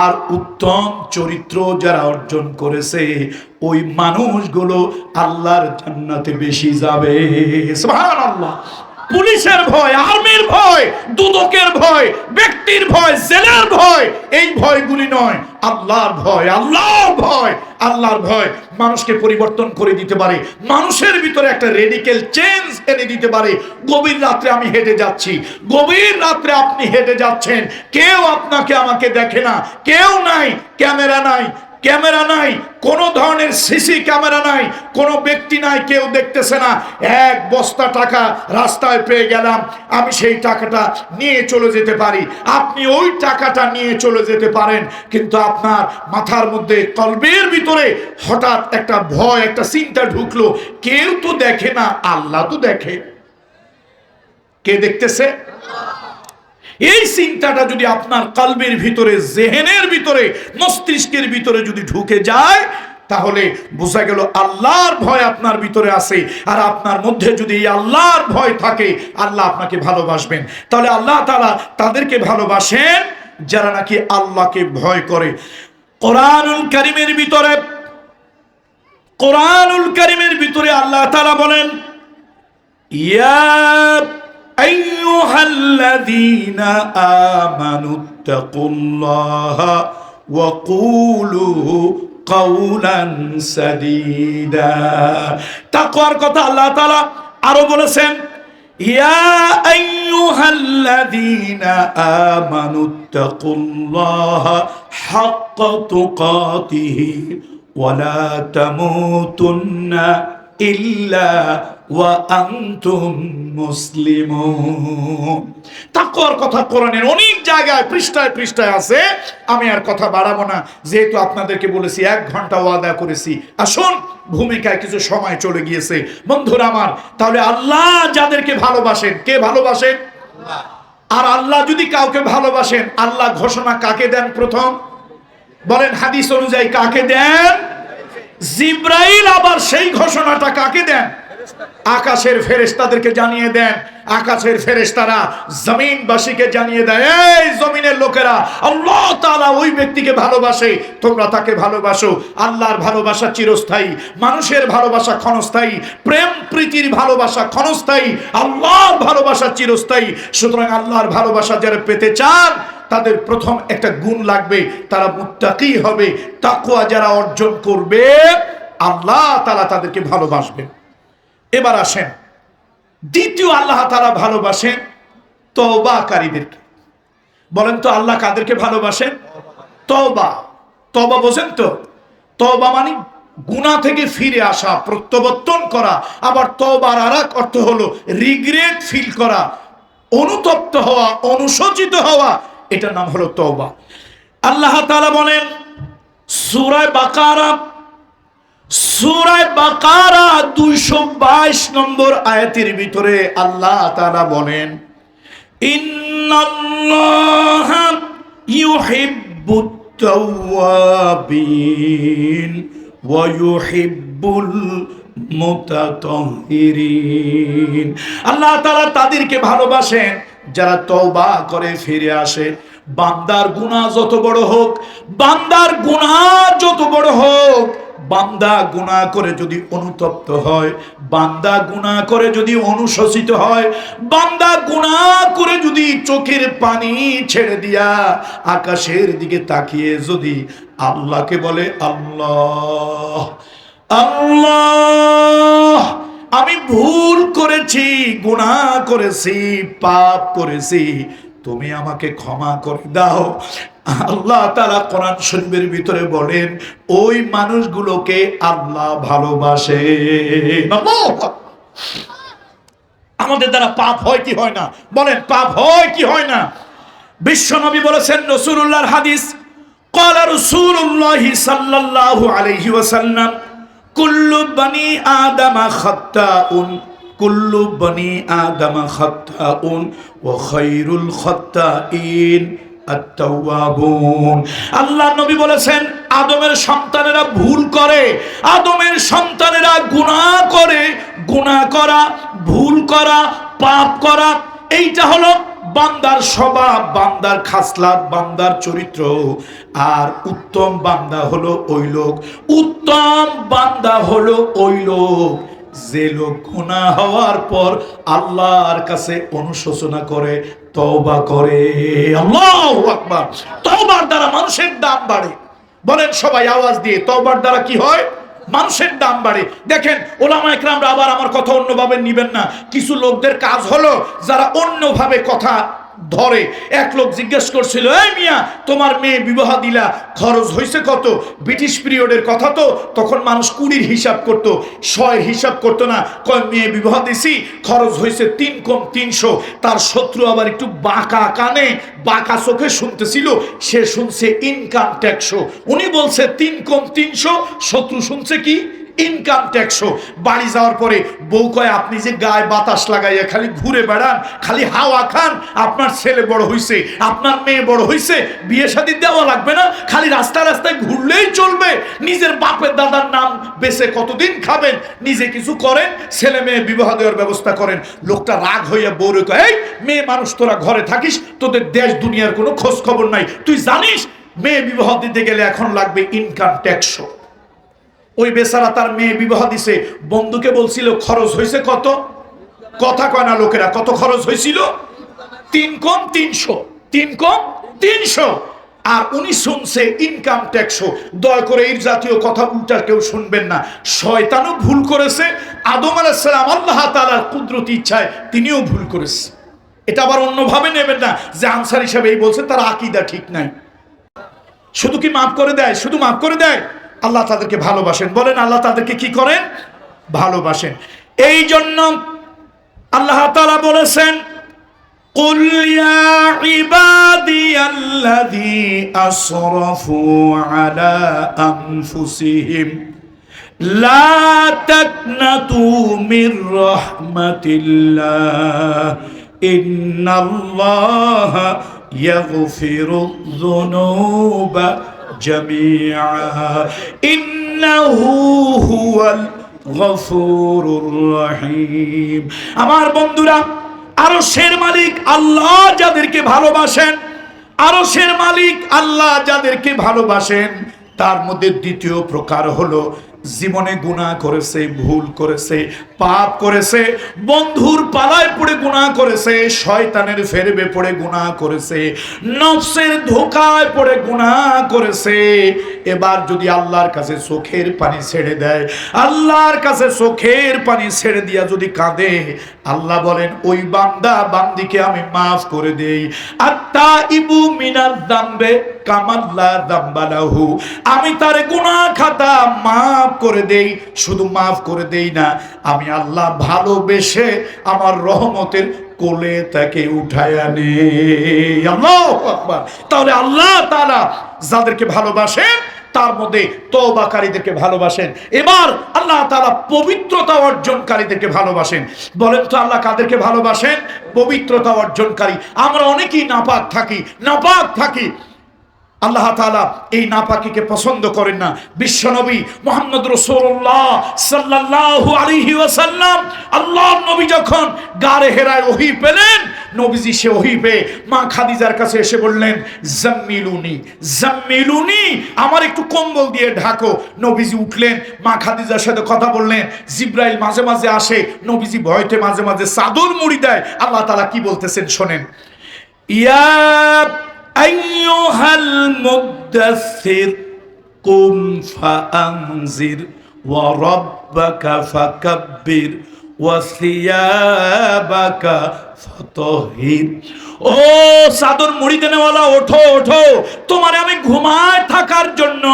আর উত্তম চরিত্র যারা অর্জন করেছে, ওই মানুষগুলো আল্লাহর জান্নাতে বেশি যাবে। সুবহানাল্লাহ। পুলিশের ভয়, আর্মির ভয়, দুদকের ভয়, ব্যক্তির ভয়, জেলের ভয়, এই ভয়গুলি নয়, আল্লাহর ভয়। আল্লাহর ভয়, আল্লাহর ভয় মানুষকে পরিবর্তন করে দিতে পারে, মানুষের ভিতরে একটা রেডিক্যাল চেঞ্জ এনে দিতে পারে। গভীর রাত্রে আমি হেঁটে যাচ্ছি, গভীর রাত্রে আপনি হেঁটে যাচ্ছেন, কেউ আপনাকে আমাকে দেখে না, কেউ নাই, ক্যামেরা নাই, ক্যামেরা নাই, কোন ধরনের সিসি ক্যামেরা নাই, কোন ব্যক্তি নাই, কেউ দেখতেছে না। এক বস্তা টাকা রাস্তায় পেয়ে গেলাম, আমি সেই টাকাটা নিয়ে চলে যেতে পারি, আপনি ওই টাকাটা নিয়ে চলে যেতে পারেন, কিন্তু আপনার মাথার মধ্যে, কলবের ভিতরে হঠাৎ একটা ভয়, একটা চিন্তা ঢুকলো, কেউ তো দেখে না, আল্লাহ তো দেখে। কে দেখতেছে? এই চিন্তাটা যদি আপনার কলবের ভিতরে, জেহেনের ভিতরে, মস্তিষ্কের ভিতরে যদি ঢুকে যায়, তাহলে বোঝা গেল আল্লাহর ভয় আপনার ভিতরে আছে। আর আপনার মধ্যে যদি এই আল্লাহর ভয় থাকে, আল্লাহ আপনাকে ভালোবাসবেন। তাহলে আল্লাহ তাআলা তাদেরকে ভালোবাসেন যারা নাকি আল্লাহকে ভয় করে। কোরআনুল কারীমের ভিতরে আল্লাহ তাআলা বলেন, ইয়া আইয়ুহাল্লাযীনা আমানুত্তাকুল্লাহা ওয়া কুলু কাওলান সাদীদা। তাকওয়ার কথা আল্লাহ তাআলা আরো বলেছেন, ইয়া আইয়ুহাল্লাযীনা আমানুত্তাকুল্লাহা হাক্কা তুকাতিহি ওয়া লা তামুতুন্না ইল্লা ওয়া আনতুম মুসলিমুন। তাকওয়ার কথা কোরআনের অনেক জায়গায় পৃষ্ঠায় পৃষ্ঠায় আছে। আমি আর কথা বাড়াবো না, যেহেতু আপনাদেরকে বলেছি 1 ঘন্টা ওয়াদা করেছি। আসুন, ভূমিকায় কিছু সময় চলে গিয়েছে বন্ধুরা আমার। তাহলে আল্লাহ যাদেরকে ভালোবাসেন, কে ভালোবাসেন? আল্লাহ। আর আল্লাহ যদি কাউকে ভালোবাসেন, আল্লাহ ঘোষণা কাকে দেন? প্রথম বলেন, হাদিস অনুযায়ী কাকে দেন? জিব্রাইল। আবার সেই ঘোষণাটা কাকে দেন? আকাশের ফেরেশতাদেরকে জানিয়ে দেন। আকাশের ফেরেশতারা জমিনবাসীকে জানিয়ে দেয়, এই জমিনের লোকেরা, আল্লাহ তাআলা ওই ব্যক্তিকে ভালোবাসে, তোমরা তাকে ভালোবাসো। আল্লাহর ভালোবাসা চিরস্থায়ী, মানুষের ভালোবাসা ক্ষণস্থায়ী, প্রেম প্রীতির ভালোবাসা ক্ষণস্থায়ী, আল্লাহর ভালোবাসা চিরস্থায়ী। সুতরাং আল্লাহর ভালোবাসা যারা পেতে চান, তাদের প্রথম একটা গুণ লাগবে, তারা মুত্তাকি হবে। তাকওয়া যারা অর্জন করবে, আল্লাহ তাআলা তাদেরকে ভালোবাসবেন। এবার আসেন, দ্বিতীয় আল্লাহ তাআলা ভালোবাসেন তওবাকারীদেরকে। বলেন তো আল্লাহ কাদেরকে ভালোবাসেন? তওবা। তওবা বোঝেন তো? তওবা মানে গুনাহ থেকে ফিরে আসা, প্রত্যাবর্তন করা। আবার তওবার আরেক অর্থ হলো রিগ্রেট ফিল করা, অনুতপ্ত হওয়া, অনুশোচিত হওয়া, এটার নাম হলো তওবা। আল্লাহ তাআলা বলেন সূরা বাকারা 222 নম্বর আয়াতের ভিতরে আল্লাহ তাআলা বলেন, ইন্নাল্লাহা ইউহিব্বুত তাওয়াবিন ওয়া ইউহিব্বুল মুতাতাহহিরিন। আল্লাহ তাআলা তাদেরকে ভালোবাসেন যারা তওবা করে ফিরে আসে। বান্দার গুনাহ যত বড় হোক, বান্দার গুনাহ যত বড় হোক, বান্দা গুনাহ করে যদি অনুতপ্ত হয়, বান্দা গুনাহ করে যদি অনুশোচিত হয়, বান্দা গুনাহ করে যদি চোখের পানি ছেড়ে দিয়া আকাশের দিকে তাকিয়ে যদি আল্লাহকে বলে, আল্লাহ আল্লাহ আমি ভুল করেছি, গুনাহ করেছি, পাপ করেছি, তুমি আমাকে ক্ষমা করে দাও। আল্লাহ তাআলা কোরআন শরীফের ভিতরে বলেন, ওই মানুষগুলোকে আল্লাহ ভালোবাসে। আমাদের দ্বারা পাপ হয় কি হয় না? বলেন, পাপ হয় কি হয় না? বিশ্বনবী বলেছেন, রাসূলুল্লাহর হাদিস, ক্বালা রাসূলুল্লাহ সাল্লাল্লাহু আলাইহি ওয়াসাল্লাম, কুল্লু বনি আদম খাত্তাউন কুল্লু বনি আদম খাত্তাউন ওয়া খায়রুল খাত্তাইন আত-তাওয়াবুন। আল্লাহ নবী বলেছেন আদমের সন্তানেরা ভুল করে, আদমের সন্তানেরা গুনাহ করে। গুনাহ করা, ভুল করা, পাপ করা, এইটা হলো বান্দার স্বভাব, বান্দার খাসলাত, বান্দার চরিত্র। আর উত্তম বান্দা হলো ওই লোক, উত্তম বান্দা হলো ওই লোক যে লোক গুনাহ হওয়ার পর আল্লাহর কাছে অনুশোচনা করে, তওবা করে। আল্লাহু আকবার। তওবার দ্বারা মানুষের দাম বাড়ে। বলেন সবাই আওয়াজ দিয়ে, তওবার দ্বারা কি হয়? মানুষের দাম বাড়ে। দেখেন ওলামা ইকরামরা, আবার আমার কথা অন্যভাবে নিবেন না, কিছু লোকদের কাজ হলো যারা অন্যভাবে কথা ধরে। এক লোক জিজ্ঞেস করছিল, এই মিয়া তোমার মেয়ে বিবাহ দিলা, খরচ হয়েছে কত? ব্রিটিশ পিরিয়ডের কথা তো, তখন মানুষ কুড়ির হিসাব করতো, শয়ের হিসাব করতো না। কয় মেয়ে বিবাহ দিছি, খরচ হয়েছে 3 কম 300। তার শত্রু আবার একটু বাঁকা কানে বাঁকা চোখে শুনতেছিল, সে শুনছে ইনকাম ট্যাক্স। উনি বলছে 3 কম 300, শত্রু শুনছে কি? Income tax. বাড়ি যাওয়ার পরে বউ কয়, আপনি যে গায়ে বাতাস লাগাইয়া খালি ঘুরে বেড়ান, খালি হাওয়া খান, আপনার ছেলে বড় হইছে, আপনার মেয়ে বড় হইছে, বিয়ে শাদী দেওয়া লাগবে না, খালি রাস্তায় রাস্তায় ঘুরলেই চলবে। নিজের বাপের দাদার নাম বেঁচে কতদিন খাবেন? নিজে কিছু করেন, ছেলে মেয়ে বিবাহ দেওয়ার ব্যবস্থা করেন। লোকটা রাগ হইয়া বউরে কয়, এই মেয়ে মানুষ, তোরা ঘরে থাকিস, তোদের দেশ দুনিয়ার কোনো খোঁজ খবর নাই, তুই জানিস মেয়ে বিবাহ দিতে গেলে এখন লাগবে ইনকাম ট্যাক্স। ওই বেচারা তার মেয়ে বিবাহ দিছে, বন্ধুকে বলছিল খরচ হয়েছে কত? কথা কয় না লোকেরা, কত খরচ হয়েছিল? 3 কম 300, 3 কম 300। আর উনি শুনছে ইনকাম ট্যাক্স। দয়া করে এই জাতীয় কথা উল্টা কেউ শুনবেন না। শয়তানও ভুল করেছে, আদম আলাইহিস সালাম আল্লাহ তাআলার কুদরতি ইচ্ছায় তিনিও ভুল করেছে। এটা আবার অন্যভাবে নেবেন না যে আনসার হিসাবে এই বলছে, তার আকীদা ঠিক নাই। শুধু কি মাফ করে দেয়? শুধু মাফ করে দেয়? আল্লাহ তাদেরকে ভালোবাসেন। বলেন আল্লাহ তাদেরকে কি করেন? ভালোবাসেন। এই জন্য আল্লাহ তাআলা বলেছেন, কুল ইয়া ইবাদিয়াল্লাযী আসরাফু আলা আনফুসিহিম লা তাকনাতু মির রাহমাতিল্লাহ ইন্নাল্লাহা ইয়াগফিরুয যুনুবা জামিআ ইন্নাহু হুয়াল গফুরুর রহিম। আমার বন্ধুরা, আরশের মালিক আল্লাহ যাদেরকে ভালোবাসেন, আরশের মালিক আল্লাহ যাদেরকে ভালোবাসেন, তার মধ্যে দ্বিতীয় প্রকার হলো জীবনে গুনাহ করেছে, ভুল করেছে, পাপ করেছে, বন্ধুর পালায় পড়ে গুনাহ করেছে, শয়তানের ফেরবে পড়ে গুনাহ করেছে, নফসের ধোঁকায় পড়ে গুনাহ করেছে। এবার যদি আল্লাহর কাছে চোখের পানি ছেড়ে দেয়, আল্লাহর কাছে চোখের পানি ছেড়ে দিয়া যদি কাঁদে, আল্লাহ বলেন ওই বান্দা বান্দিকে আমি মাফ করে দেই। আত্তাইবু মিনাল যামবে কামাল্লা যামবালাহু, আমি তার গুনাহ খাতা মাফ করে দেই। শুধু মাফ করে দেই না, আমি আল্লাহ ভালোবেসে আমার রহমতের কোলে তাকে উঠায় আনে। আল্লাহু আকবার। তাহলে আল্লাহ তাআলা যাদেরকে ভালোবাসেন তার মধ্যে তওবাকারীদেরকে ভালোবাসেন। এবার আল্লাহ তাআলা পবিত্রতা অর্জনকারীদেরকে ভালোবাসেন। বলেন তো আল্লাহ কাদেরকে ভালোবাসেন? পবিত্রতা অর্জনকারী। আমরা অনেকেই নাপাক থাকি। আল্লাহ তাআলা এই নাপাকিকে পছন্দ করেন না। বিশ্বনবী মুহাম্মদ রাসূলুল্লাহ সাল্লাল্লাহু আলাইহি ওয়াসাল্লাম, আল্লাহর নবী যখন গারে হেরায় ওহী পেলেন, নবীজি সে ওহী পেয়ে মা খাদিজার কাছে এসে বললেন, জাম্মিলুনি, আমার একটু কম্বল দিয়ে ঢাকো। নবীজি উঠলেন, মা খাদিজার সাথে কথা বললেন। জিবরাইল মাঝে মাঝে আসে, নবীজি ভয়তে মাঝে মাঝে চাদর মুড়ি দেয়। আল্লাহ তাআলা কি বলতেছেন শোনেন, ইয়া আইয়ুহাল মুদ্দাসসির কুম ফাআনজির ওয়া রাব্বাকা ফাকাব্বির ওয়া সিয়াবাকা ফাতাহহির। ও চাদর মুড়ি দেনেওয়ালা, ওঠো, তোমারে আমি ঘুমায় থাকার জন্য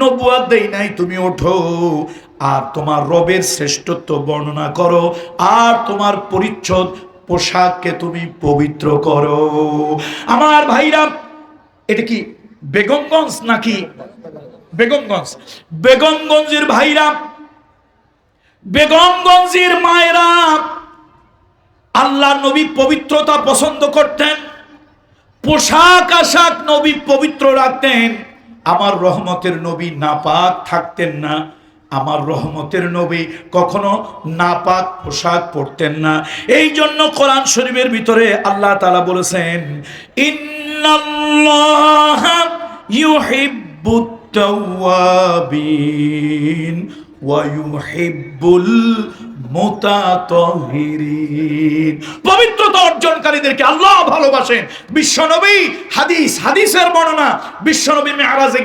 নবুয়ত দেই নাই, তুমি ওঠো আর তোমার রবের শ্রেষ্ঠত্ব বর্ণনা করো, আর তোমার পরিচ্ছদ পোশাককে তুমি পবিত্র করো। আমার ভাইরা, এটা কি বেগমগঞ্জ নাকি? বেগমগঞ্জের ভাইরা, বেগমগঞ্জের মায়েরা, আল্লাহ নবী পবিত্রতা পছন্দ করতেন, পোশাক আশাক নবী পবিত্র রাখতেন। আমার রহমতের নবী নাপাক থাকতেন না, আমার রহমতের নবী কখনো নাপাক পোশাক পরতেন না। এই জন্য কোরআন শরীফের ভিতরে আল্লাহ তাআলা বলেছেন, ইন্নাল্লাহা ইউহিব্বুত তাওয়াবিন ওয়া ইউহিব্বুল মুতাতাহহিরিন। পবিত্রতা অর্জনকারীদেরকে আল্লাহ ভালোবাসেন। বিশ্বনবী হাদিসের বর্ণনা, বিশ্বনবী মেরাজে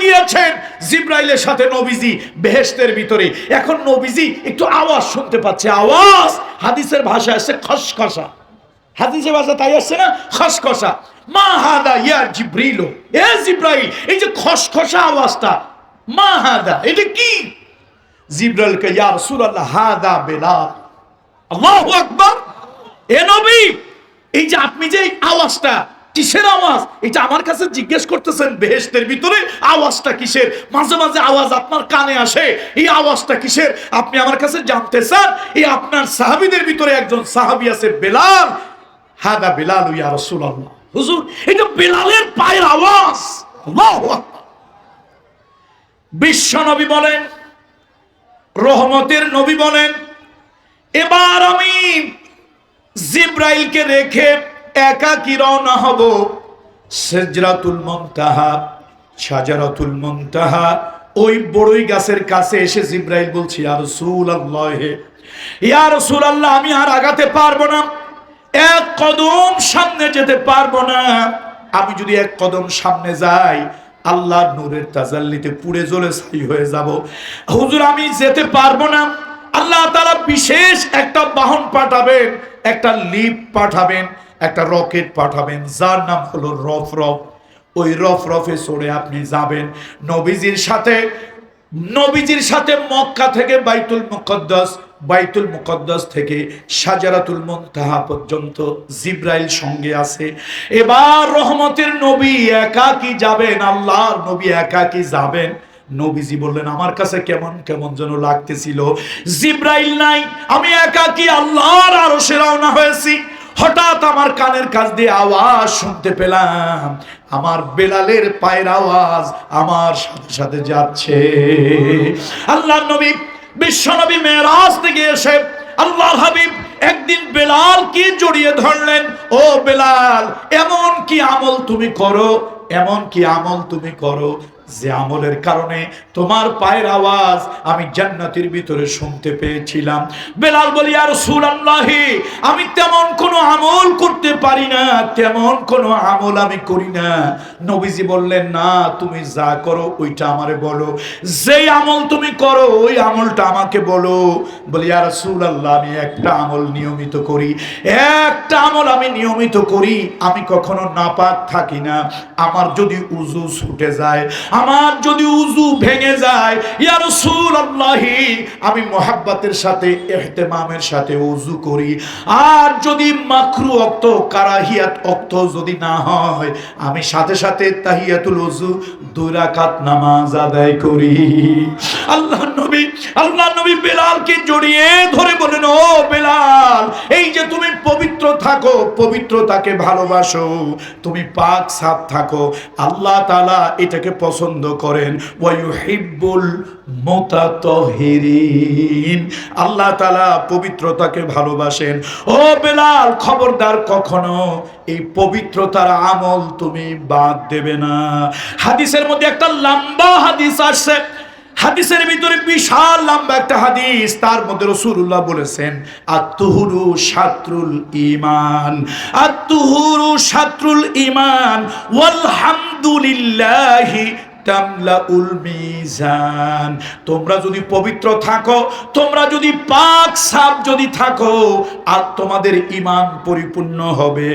গিয়েছেন জিবরাইলের সাথে নবীজি বেহেশতের ভিতরে। এখন নবীজি একটু আওয়াজ শুনতে পাচ্ছে, আওয়াজ হাদিসের ভাষায় আসছে খসখসা, হাদিসের ভাষা তাই আসছে না খসখসা। মা হাদা ইয়া জিবরিল, এ জিবরাইল, এই যে খসখসা আওয়াজটা, মা হাদা, এটা কি? জিবরাইল কে, ইয়া রাসূলুল্লাহ হাদা বেলাল। আল্লাহু আকবার। এ নবী, এই যে আপনি যে আওয়াজটা, কিসের আওয়াজ এটা আমার কাছে জিজ্ঞেস করতেছেন? বেহেশতের ভিতরে আওয়াজটা কিসের? মাঝে মাঝে আওয়াজ আপনার কানে আসে, এই আওয়াজটা কিসের আপনি আমার কাছে জানতে চান? এই আপনার সাহাবীদের ভিতরে একজন সাহাবী আছে বেলাল, হাদা বেলাল ইয়া রাসূলুল্লাহ। হুজুর, এটা বেলালের পায়ের আওয়াজ। আল্লাহু আকবার। বিশ্ব নবী বলেন, রহমতের নবী বলেন, এবার আমি জিবরাইলকে রেখে একাকী রওনা হব সিদরাতুল মুনতাহা, শাজারাতুল মুনতাহা, ওই বড়ই গাছের কাছে এসে জিবরাইল বলছে, ইয়া রাসূলুল্লাহ, ইয়া রাসূলুল্লাহ, আমি আর আগাতে পারবো না, এক কদম সামনে যেতে পারবো না। আমি যদি এক কদম সামনে যাই, আল্লাহর নূরের তাজাল্লিতে পুড়ে জ্বলে ছাই হয়ে যাব। হুজুর, আমি যেতে পারবো না। আল্লাহ তাআলা বিশেষ একটা বাহন পাঠাবেন, একটা লিপ পাঠাবেন, একটা রকেট পাঠাবেন, যার নাম হলো রফরফ। ওই রফরফে চড়ে আপনি যাবেন নবীজির সাথে মক্কা থেকে বাইতুল মুকদ্দাস থেকে শাজারাতুল মুনতাহা পর্যন্ত জিবরাইল সঙ্গে আছে। এবার রহমতের নবী একাকী যাবেন, আল্লাহর নবী একাকী যাবেন। নবীজি বললেন, আমার কাছে কেমন কেমন যেন লাগতেছিল, জিবরাইল নাই, আমি একাকী আল্লাহর আরশে রওনা হয়েছি। হঠাৎ আমার কানের কাছ দিয়ে আওয়াজ শুনতে পেলাম, আমার বেলালের পায়ের আওয়াজ আমার সাথে সাথে যাচ্ছে। আল্লাহর নবী বিশ্বনবী মেরাজ থেকে এসে আল্লাহর হাবিব একদিন বেলালকে জড়িয়ে ধরলেন, ও বেলাল, এমন কি আমল তুমি করো যে আমলের কারণে তোমার পায়ের আওয়াজ আমি জান্নাতের ভিতরে শুনতে পেয়েছিলাম। বেলাল বলি, ইয়া রাসূলুল্লাহ, আমি তেমন কোনো আমল করতে পারি না, তেমন কোনো আমল আমি করি না। নবীজি বললেন, না, তুমি যা করো ওইটা আমারে বলো, যেই আমল তুমি করো ওই আমলটা আমাকে বলো। বলি, ইয়া রাসূলুল্লাহ, আমি একটা আমল নিয়মিত করি, আমি কখনো নাপাক থাকি না। আমার যদি উযু ছুটে যায়, আমার যদি উযু ভেঙে যায়, ইয়া রাসূলুল্লাহ, আমি মুহাব্বতের সাথে ইহতিমামের সাথে উযু করি। আর যদি মাকরু ওয়াক্ত, কারাহিয়াত ওয়াক্ত যদি না হয়, আমি সাথে সাথে তাহিয়াতুল উযু 2 রাকাত নামাজ আদায় করি। আল্লাহর নবী বেলালকে জড়িয়ে ধরে বলেন, ও বেলাল, এই যে তুমি পবিত্র থাকো, পবিত্রতাকে ভালোবাসো, তুমি পাক সাফ থাকো, আল্লাহ তাআলা এটাকে পছন্দ করেন। ওয়া ইউহিব্বুল মুতাতাহহিরিন, আল্লাহ তাআলা পবিত্রতাকে ভালোবাসেন। ও বেলাল, খবরদার কখনো এই পবিত্রতার আমল তুমি বাদ দেবে না। হাদিসের মধ্যে একটা লম্বা হাদিস আসছে, হাদিসের ভিতরে বিশাল লম্বা একটা হাদিস, তার মধ্যে রাসূলুল্লাহ বলেছেন, আত-তুহুরু শাত্রুল ঈমান, আত-তুহুরু শাত্রুল ঈমান ওয়াল হামদুলিল্লাহি তামলাউল মিজান। তোমরা যদি পবিত্র থাকো, তোমরা যদি পাক সাফ যদি থাকো, আর তোমাদের ঈমান পরিপূর্ণ হবে।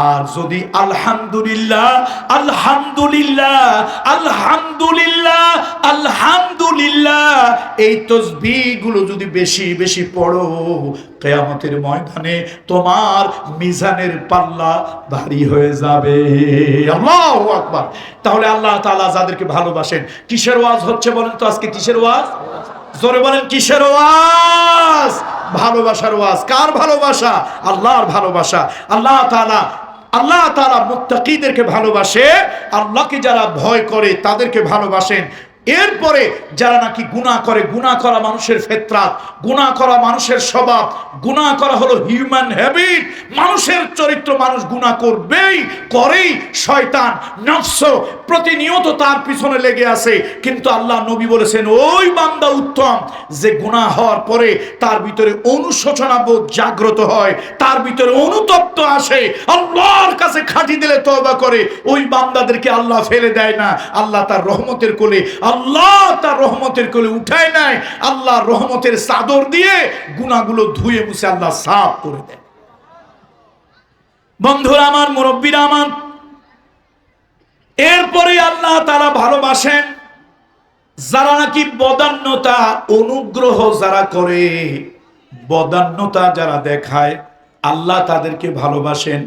আর যদি আলহামদুলিল্লাহ আলহামদুলিল্লাহ আলহামদুলিল্লাহ আলহামদুলিল্লাহ এই তাসবিহগুলো যদি বেশি বেশি পড়ো, কিয়ামতের ময়দানে তোমার মিজানের পাল্লা ভারী হয়ে যাবে। আল্লাহু আকবার। তাহলে আল্লাহ তাআলা যাদেরকে ভালোবাসেন, কিসের ওয়াজ হচ্ছে বলেন তো আজকে? কিসের ওয়াজ? জোরে বলেন কিসের ওয়াজ? ভালোবাসার ওয়াজ। কার ভালোবাসা? আল্লাহর ভালোবাসা। আল্লাহ তাআলা মুত্তাকিদেরকে ভালোবাসে, আল্লাহকে যারা ভয় করে তাদেরকে ভালোবাসেন। এরপরে যারা নাকি গুনাহ করে, গুনাহ করা মানুষের ফিতরাত, গুনাহ করা মানুষের স্বভাব, গুনাহ করা হলো হিউম্যান হ্যাবিট, মানুষের চরিত্র, মানুষ গুনাহ করবেই, করেই। শয়তান নফস প্রতিনিয়ত তার পিছনে লেগে আছে, কিন্তু আল্লাহ নবী বলেছেন ওই বান্দা উত্তম যে গুনাহ হওয়ার পরে তার ভিতরে অনুশোচনা বোধ জাগ্রত হয়, তার ভিতরে অনুতপ্ত আসে, আল্লাহর কাছে খাঁটি দিলে তওবা করে, ওই বান্দাদেরকে আল্লাহ ফেলে দেয় না। আল্লাহ তার রহমতের কোলে, আল্লাহ তার রহমতের কোলে উঠায় নেয়। আল্লাহ রহমতের চাদর দিয়ে গুনাহগুলো ধুয়ে মুছে আল্লাহ সাফ করে দেয়। বন্ধুরা আমার, মুরব্বীরা আমার, এরপরে আল্লাহ তাআলা ভালোবাসেন যারা নাকি বদান্যতা, অনুগ্রহ যারা করে, বদান্যতা যারা দেখায়, আল্লাহ তাদেরকে ভালোবাসেন।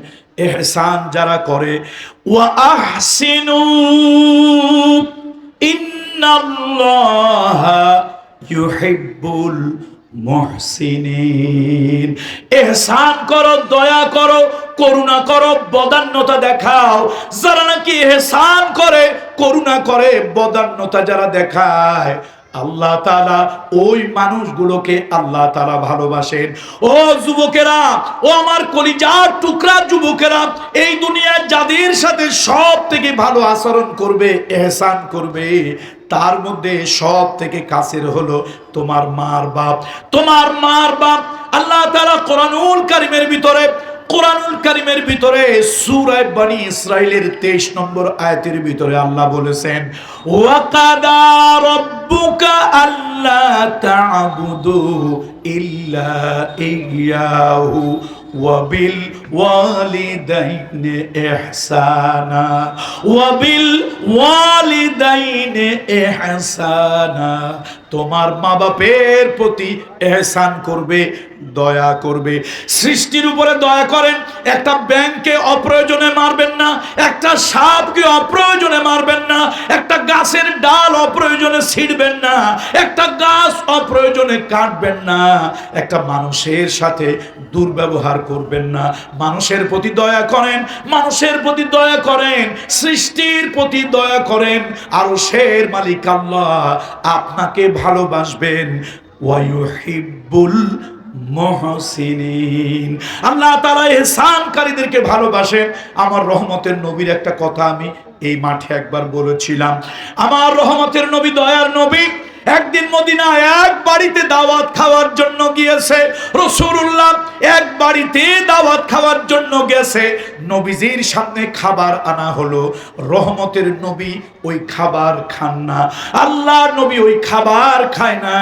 ইহসান যারা করে, ওয়া আহসিনু ইন্নাল্লাহা ইউহিব্বুল মুহসিনিন। ইহসান করো, দয়া করো, করুণা করো, বদান্যতা দেখাও। যারা নাকি ইহসান করে, করুণা করে, বদান্যতা যারা দেখায়, আল্লাহ তাআলা ওই মানুষগুলোকে আল্লাহ তাআলা ভালোবাসেন। ও যুবকেরা, ও আমার কলিজার টুকরা যুবকেরা, এই দুনিয়ায় যাদের সাথে সব থেকে ভালো আচরণ করবে, ইহসান করবে, তার মধ্যে সব থেকে কাছের হলো তোমার মার বাপ। তোমার মার বাপ আল্লাহ তাআলা কোরআনুল কারীমের ভিতরে সূরা বনী ইসরাইলের 23 নম্বর আয়াতের ভিতরে আল্লাহ বলেছেন, ওয়া কাদা রাব্বুকা আল্লা তা'বুদু ইল্লা ইয়াহু ওয়া বিল ওয়ালিদাইনি ইহসানা, ওয়া বিল ওয়ালিদাইনি ইহসানা। তোমার মা বাপের প্রতি ইহসান করবে, দয়া করবে। সৃষ্টির উপরে দয়া করেন। একটা ব্যাঙকে অপ্রয়োজনে মারবেন না, একটা সাপকে অপ্রয়োজনে মারবেন না, একটা গাছের ডাল অপ্রয়োজনে ছিঁড়বেন না, একটা গাছ অপ্রয়োজনে কাটবেন না, একটা মানুষের সাথে দুর্ব্যবহার করবেন না। মানুষের প্রতি দয়া করেন, মানুষের প্রতি দয়া করেন, সৃষ্টির প্রতি দয়া করেন। আরশের মালিক আল্লাহ আপনাকে ভালোবাসবেন। ওয়া ইউহিব্বুল মুহসিনিন। আল্লাহ তাআলা ইহসানকারীদেরকে ভালোবাসেন। আমার রহমতের নবীর একটা কথা আমি এই মাঠে একবার বলেছিলাম। আমার রহমতের নবী, দয়ার নবী, একদিন মদিনায় এক বাড়িতে দাওয়াত খাওয়ার জন্য গিয়েছে। রাসূলুল্লাহ এক বাড়িতে দাওয়াত খাওয়ার জন্য গেছে। নবীজির সামনে খাবার আনা হলো। রহমতের নবী ওই খাবার খান না, আল্লাহর নবী ওই খাবার খায় না।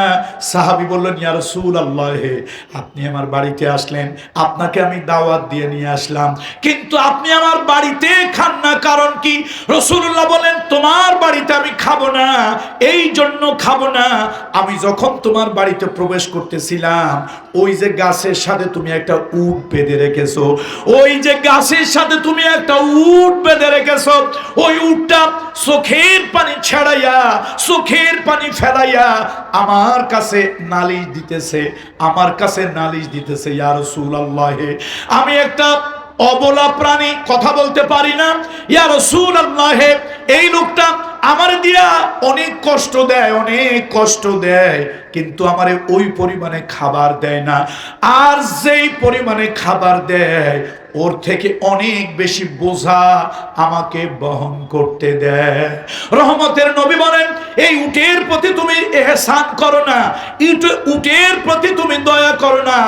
সাহাবী বললেন, ইয়া রাসূলুল্লাহ, আপনি আমার বাড়িতে আসলেন, আপনাকে আমি দাওয়াত দিয়ে নিয়ে আসলাম, কিন্তু আপনি আমার বাড়িতে খান না, কারণ কি? রাসূলুল্লাহ বলেন, তোমার বাড়িতে আমি খাবো না, এই জন্য খাবো না, আমি যখন তোমার বাড়িতে প্রবেশ করতেছিলাম, ওই যে গাছের সাথে তুমি একটা উট বেঁধে রেখেছো, ওই যে গাছের সাথে তুমি একটা উট বেঁধে রেখেছো, ওই উটটা চোখের পানি ছাড়াইয়া, চোখের পানি ফেলাইয়া আমার কাছে নালিশ দিতেছে, আমার কাছে নালিশ দিতেছে। ইয়া রাসূলুল্লাহ, আমি একটা অবলা প্রাণী, কথা বলতে পারি না, ইয়া রাসূলুল্লাহ, এই লোকটা আমার দিয়া অনেক কষ্ট দেয়, অনেক কষ্ট দেয়, কিন্তু আমারে ওই পরিমাণে খাবার দেয় না, আর যেই পরিমাণে খাবার দেয় ওর থেকে অনেক বেশি বোঝা আমাকে বহন করতে দেয়। রহমতের নবী বলেন, এই উটের প্রতি তুমি ইহসান করো না, উটের প্রতি তুমি দয়া করো না।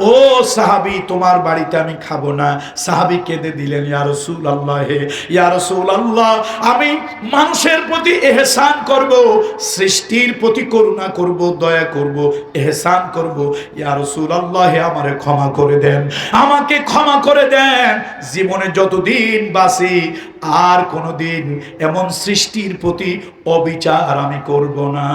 ও সাহাবী, তোমার বাড়িতে আমি খাবো না। সাহাবী কেঁদে দিলেন, ইয়া রাসূলুল্লাহ, ইয়া রাসূলুল্লাহ, আমি মানুষের প্রতি ইহসান করব, সৃষ্টির প্রতি করুণা করব, দয়া করব, ইহসান করব। ইয়া রাসূলুল্লাহ, আমারে ক্ষমা করে দেন, আমাকে ক্ষমা করে দেন। জীবনে যতদিন বাঁচি আর কোনোদিন এমন সৃষ্টির প্রতি অবিচার আমি করব না।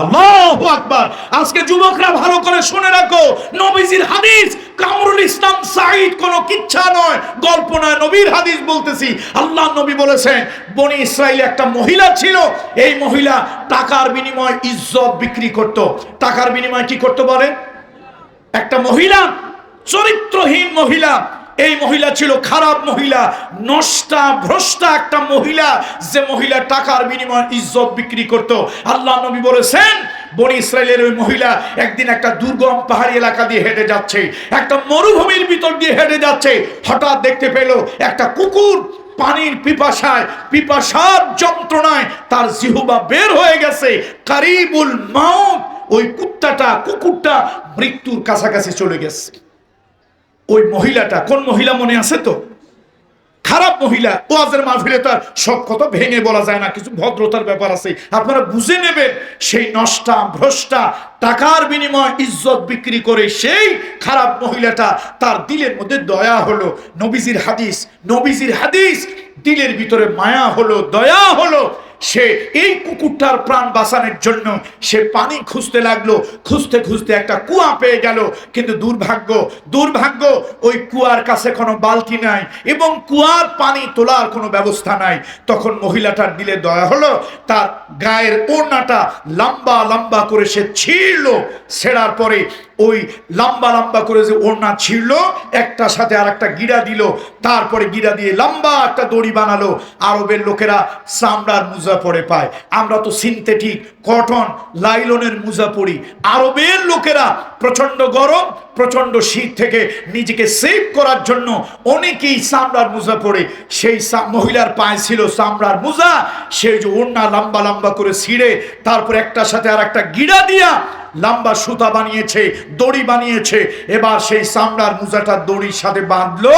আল্লাহু আকবার। আজকে যুবকরা ভালো করে শুনে রাখো, নবীজির হাদিস, কামরুল ইসলাম সাঈদ কোনো কিচ্ছা নয়, গল্প নয়, নবীর হাদিস বলতেছি। আল্লাহ নবী বলেছেন, বনি ইসরাইলে একটা মহিলা ছিল, এই মহিলা টাকার বিনিময়ে ইজ্জত বিক্রি করত। টাকার বিনিময়ে কি করতে বলেন? একটা মহিলা, চরিত্রহীন মহিলা, এই মহিলা ছিল খারাপ মহিলা, নষ্টা ভ্রষ্টা একটা মহিলা, যে মহিলা টাকার বিনিময়ে ইজ্জত বিক্রি করত। আল্লাহ নবী বলেছেন, বনি ইসরাইলের ওই মহিলা একদিন একটা দুর্গম পাহাড়ি এলাকা দিয়ে হেঁটে যাচ্ছে, একটা মরুভূমির ভিতর দিয়ে হেঁটে যাচ্ছে। হঠাৎ দেখতে পেল একটা কুকুর পানির পিপাসার যন্ত্রণায় তার জিহ্বা বের হয়ে গেছে, কারিবুল মাউত। ওই কুকুরটা মৃত্যুর কাছাকাছি চলে গেছে। ওই মহিলাটা কোন মহিলা মনে আছে তো? খারাপ মহিলা। ওয়াজের মাহফিলে তার সব কথা ভেঙে বলা যায় না, কিছু ভদ্রতার ব্যাপার আছে, আপনারা বুঝে নেবেন। সেই নষ্টা ভ্রষ্টা, টাকার বিনিময়ে ইজ্জত বিক্রি করে সেই খারাপ মহিলাটা, তার দিলের মধ্যে দয়া হলো। নবীজির হাদিস, দিলের ভিতরে মায়া হলো, দয়া হলো। সে এই কুকুরটার প্রাণ বাঁচানোর জন্য সে পানি খুঁজতে লাগলো। খুঁজতে খুঁজতে একটা কুয়া পেয়ে গেল, কিন্তু দুর্ভাগ্য ওই কুয়ার কাছে কোনো বালতি নাই এবং কুয়ার পানি তোলার কোনো ব্যবস্থা নাই। তখন মহিলাটার দিলে দয়া হলো, তার গায়ের ওড়নাটা লম্বা লম্বা করে সে ছিঁড়লো। ছেঁড়ার পরে ওই লম্বা লম্বা করে যে ওড়না ছিঁড়লো, একটা সাথে আর একটা গিরা দিল, তারপরে গিরা দিয়ে লম্বা একটা দড়ি বানালো। আরবের লোকেরা চামড়ার মুজা পরে পায়, আমরা তো সিনথেটিক কটন লাইলনের মুজা পরি। আরবের লোকেরা প্রচন্ড গরম, প্রচন্ড শীত থেকে নিজেকে সেভ করার জন্য অনেকেই চামড়ার মুজা পরে। সেই মহিলার পায়ে ছিল চামড়ার মুজা, সেই যে ওড়না লম্বা লম্বা করে ছিঁড়ে তারপর একটার সাথে আর একটা গিরা দিয়া লম্বা সুতা বানিয়েছে, দড়ি বানিয়েছে। এবার সেই চামড়ার মুজাটা দড়ির সাথে বাঁধলো।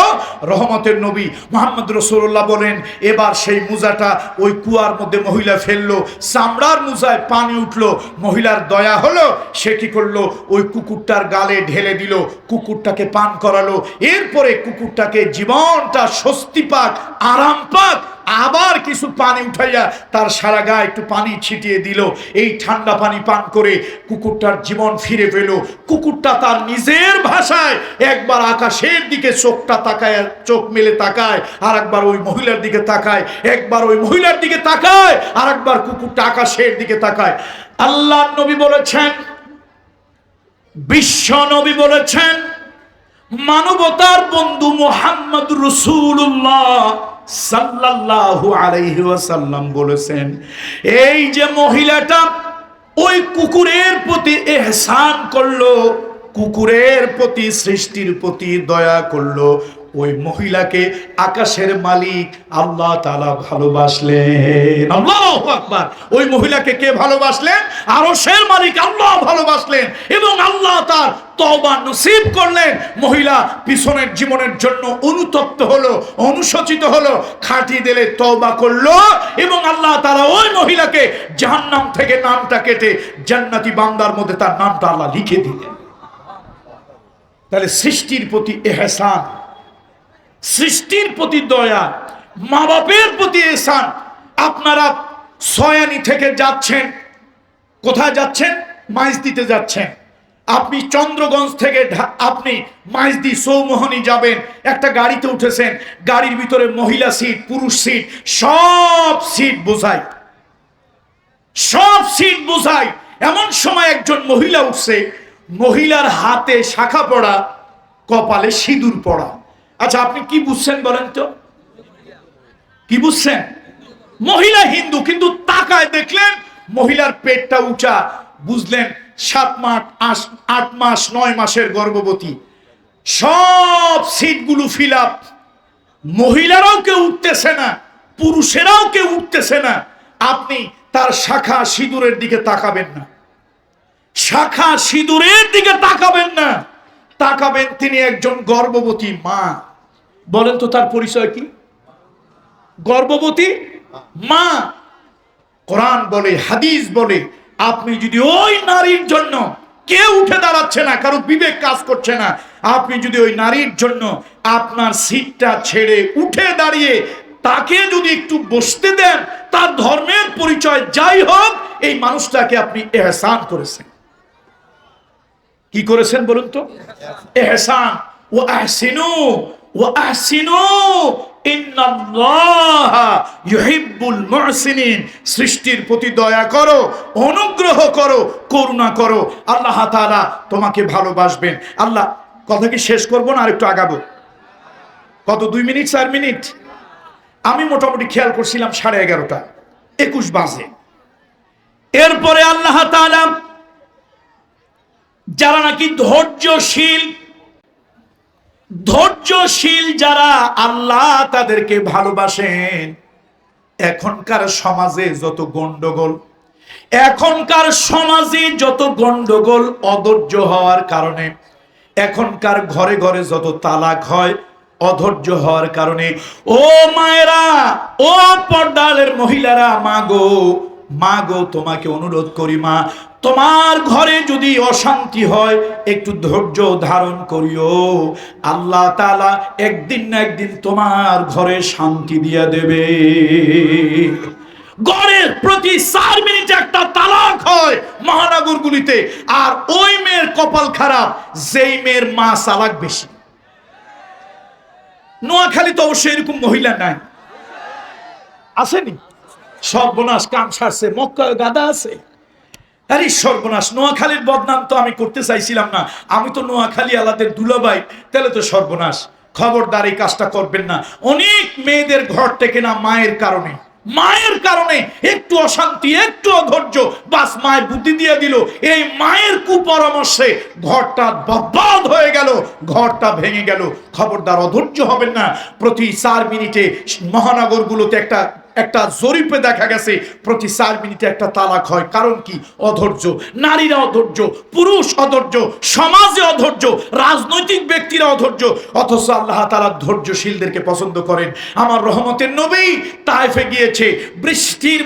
রহমতের নবী মুহাম্মদ রাসূলুল্লাহ বলেন, এবার সেই মুজাটা ওই কুয়ার মধ্যে মহিলা ফেললো, চামড়ার মুজায় পানি উঠলো। মহিলার দয়া হলো, সে কি করলো, ওই কুকুরটার গালে ঢেলে দিল, কুকুরটাকে পান করালো। এরপরে কুকুরটাকে জীবনটা স্বস্তি পাক, আরাম পাক, আবার কিছু পানি উঠাইয়া তার সারা গায়ে একটু পানি ছিটিয়ে দিল। এই ঠান্ডা পানি পান করে কুকুরটার জীবন ফিরে পেল। কুকুরটা তার নিজের ভাষায় একবার আকাশের দিকে চোখটা তাকায়, চোখ মেলে তাকায়, আর একবার ওই মহিলার দিকে তাকায়, একবার ওই মহিলার দিকে তাকায়, আর একবার কুকুরটা আকাশের দিকে তাকায়। আল্লাহ নবী বলেছেন, বিশ্ব নবী বলেছেন, মানবতার বন্ধু মুহাম্মদ রাসূলুল্লাহ সাল্লাল্লাহু আলাইহি ওয়াসাল্লাম বলেছেন, এই যে মহিলাটা ওই কুকুরের প্রতি ইহসান করলো, কুকুরের প্রতি, সৃষ্টির প্রতি দয়া করলো, ওই মহিলাকে আকাশের মালিক আল্লাহ তাআলা ভালোবাসলেন। আল্লাহু আকবার। ওই মহিলাকে কে ভালোবাসলেন? আরশের মালিক আল্লাহ ভালোবাসলেন এবং আল্লাহ তার তওবা নসিব করলেন। মহিলা পিছনের জীবনের জন্য অনুতপ্ত হলো, অনুশোচিত হলো, খাঁটি দিলে তওবা করলো এবং আল্লাহ তাআলা ওই মহিলাকে জাহান্নাম থেকে নামটা কেটে জান্নাতি বান্দার মধ্যে তার নামটা আল্লাহ লিখে দিলেন। তাহলে সৃষ্টির প্রতি ইহসান, সৃষ্টির প্রতি দয়া, মা বাপের প্রতি ইহসান। আপনারা সয়ানি থেকে যাচ্ছেন, কোথায় যাচ্ছেন? মাইজদিতে যাচ্ছেন। আপনি চন্দ্রগঞ্জ থেকে আপনি মাইজদি চৌমোহনী যাবেন, একটা গাড়িতে উঠেছেন, গাড়ির ভিতরে মহিলা সিট, পুরুষ সিট, সব সিট বোঝাই, সব সিট বোঝাই। এমন সময় একজন মহিলা উঠছে, মহিলার হাতে শাখা পড়া, কপালে সিঁদুর পড়া। আচ্ছা, আপনি কি বুঝছেন বলেন তো? কি বুঝছেন? মহিলা হিন্দু, কিন্তু তাকায় দেখলেন মহিলার পেটটা উঁচা, বুঝলেন 7 মাস 8 মাস 9 মাসের গর্ভবতী। সব সিটগুলো ফিল আপ, মহিলারাও কেউ উঠতেছে না, পুরুষেরাও কেউ উঠতেছে না। আপনি তার শাখা সিঁদুরের দিকে তাকাবেন না, শাখা সিঁদুরের দিকে তাকাবেন না, তাকাবেন তিনি একজন গর্ভবতী মা। বলেন তো তার পরিচয় কি? গর্ভবতী মা। কোরআন বলে, হাদিস বলে, আপনি যদি ওই নারীর জন্য, কেউ উঠে দাঁড়াচ্ছে না, কারো বিবেক কাজ করছে না, আপনি যদি ওই নারীর জন্য আপনার সিটটা ছেড়ে উঠে দাঁড়িয়ে তাকে যদি একটু বসতে দেন, তার ধর্মের পরিচয় যাই হোক, এই মানুষটাকে আপনি ইহসান করেছেন। কি করেছেন বলুন তো? ইহসান। ওয়া আহসিনু ওয়া আহসিনু ইন্নাল্লাহা ইউহিব্বুল মুহসিনিন। সৃষ্টির প্রতি দয়া করো, অনুগ্রহ করো, করুণা করো, আল্লাহ তাআলা তোমাকে ভালোবাসবেন। আল্লাহ, কথা কি শেষ করব না আরেকটু আগাবো? কত, 2 মিনিট 4 মিনিট? আমি মোটামুটি খেয়াল করছিলাম 11:30, 21 বাজে। এরপরে আল্লাহ তাআলা যারা নাকি ধৈর্যশীল যারা, আল্লাহ তাদেরকে ভালোবাসেন। এখনকার সমাজে যত গন্ডগোল অধৈর্য হওয়ার কারণে, এখনকার ঘরে ঘরে যত তালাক হয় অধৈর্য হওয়ার কারণে। ও মায়েরা, ও পর্দালের মহিলারা, মা গো তোমাকে অনুরোধ করি মা, তোমার ঘরে যদি অশান্তি হয় একটু ধৈর্য ধারণ করিও, আল্লাহ তাআলা একদিন না একদিন তোমার ঘরে শান্তি দিয়ে দেবে। গড়ের প্রতি 4 মিনিটে একটা তালাক হয় মহানগরগুলিতে, আর ওই মেয়ের কপাল খারাপ যেই মেয়ের মা চালাক বেশি। নোয়াখালী তো অবশ্যই এরকম মহিলা নাই, আসেনি? সর্বনাশ, কাম সারছে, মক্কা গাদা আছে। আরে সর্বনাশ, নোয়াখালীর বদনাম তো আমি করতে চাইছিলাম না, আমি তো নোয়াখালী আলাদের দুলাভাই, তাহলে তো সর্বনাশ। খবরদার এই কাজটা করবেন না। অনেক মেয়েদের ঘর থেকে না মায়ের কারণে একটু অশান্তি, একটু অধৈর্য, বাস মায়ের বুদ্ধি দিয়ে দিল, এই মায়ের কুপরামর্শে ঘরটা বরবাদ হয়ে গেল, ঘরটা ভেঙে গেল। খবরদার অধৈর্য হবেন না। প্রতি 4 মিনিটে মহানগরগুলোতে একটা জরিপে দেখা গেছে প্রতি 4 মিনিটে একটা তালাক হয়। কারণ কি? অধৈর্য। নারীরা অধৈর্য, পুরুষ অধৈর্য, সমাজে অধৈর্য, রাজনৈতিক ব্যক্তিরা অধৈর্য। অথচ আল্লাহ তাআলা ধৈর্যশীলদেরকে পছন্দ করেন। আমার রহমতের নবী তায়েফে গিয়েছে, বৃষ্টির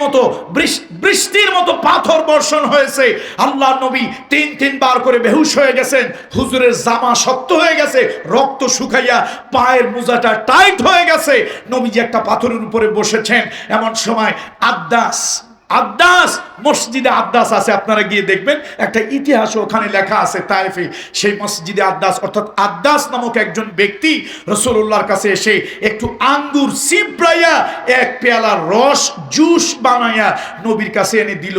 মতো পাথর বর্ষণ হয়েছে। আল্লাহর নবী 3 বার করে বেহুশ হয়ে গেছেন। হুজুরের জামা শক্ত হয়ে গেছে, রক্ত শুকাইয়া পায়ের মোজাটা টাইট হয়ে গেছে। নবীজি একটা পাথরের উপরে বসেছেন। এমন সময় আদ্দাস, মসজিদে আদ্দাস আছে, আপনারা গিয়ে দেখবেন, একটা ইতিহাস ওখানে লেখা আছে তায়েফে। সেই মসজিদে আদ্দাস, অর্থাৎ আদ্দাস নামক একজন ব্যক্তি রাসূলুল্লাহর কাছে এসে একটু আঙ্গুর সিপড়াইয়া এক পেয়ালা রস জুস বানাইয়া নবীর কাছে এনে দিল।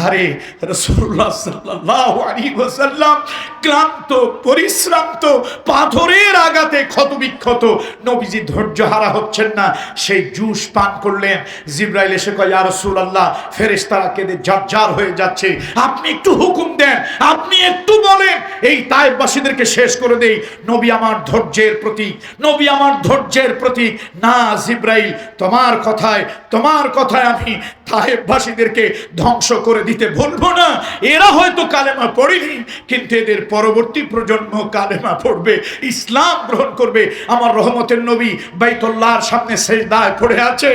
আরে রাসূলুল্লাহ সাল্লাল্লাহু আলাইহি ওয়াসাল্লাম ক্লান্ত, পরিশ্রান্ত, পাথরের আঘাতে ক্ষতবিক্ষত, নবীজি ধৈর্য হারা হচ্ছেন না, সেই জুস পান করলেন। জিবরাইল এসে কয়, ইয়া রাসূলুল্লাহ, ফেরেশতারা কেঁদে ঝরঝর হয়ে যাচ্ছে, আপনি একটু হুকুম দেন, আপনি একটু বলেন, এই তায়েফবাসীদেরকে শেষ করে দেই। নবী আমার ধৈর্যের প্রতীক। না জিবরাইল, তোমার কথায় আমি তায়েফবাসীদেরকে ধ্বংস করে দিতে বলবো না। এরা হয়তো কালেমা পড়েনি, কিন্তু এদের পরবর্তী প্রজন্ম কালেমা পড়বে, ইসলাম গ্রহণ করবে। আমার রহমতের নবী বাইতুল্লাহর সামনে সিজদায় পড়ে আছে,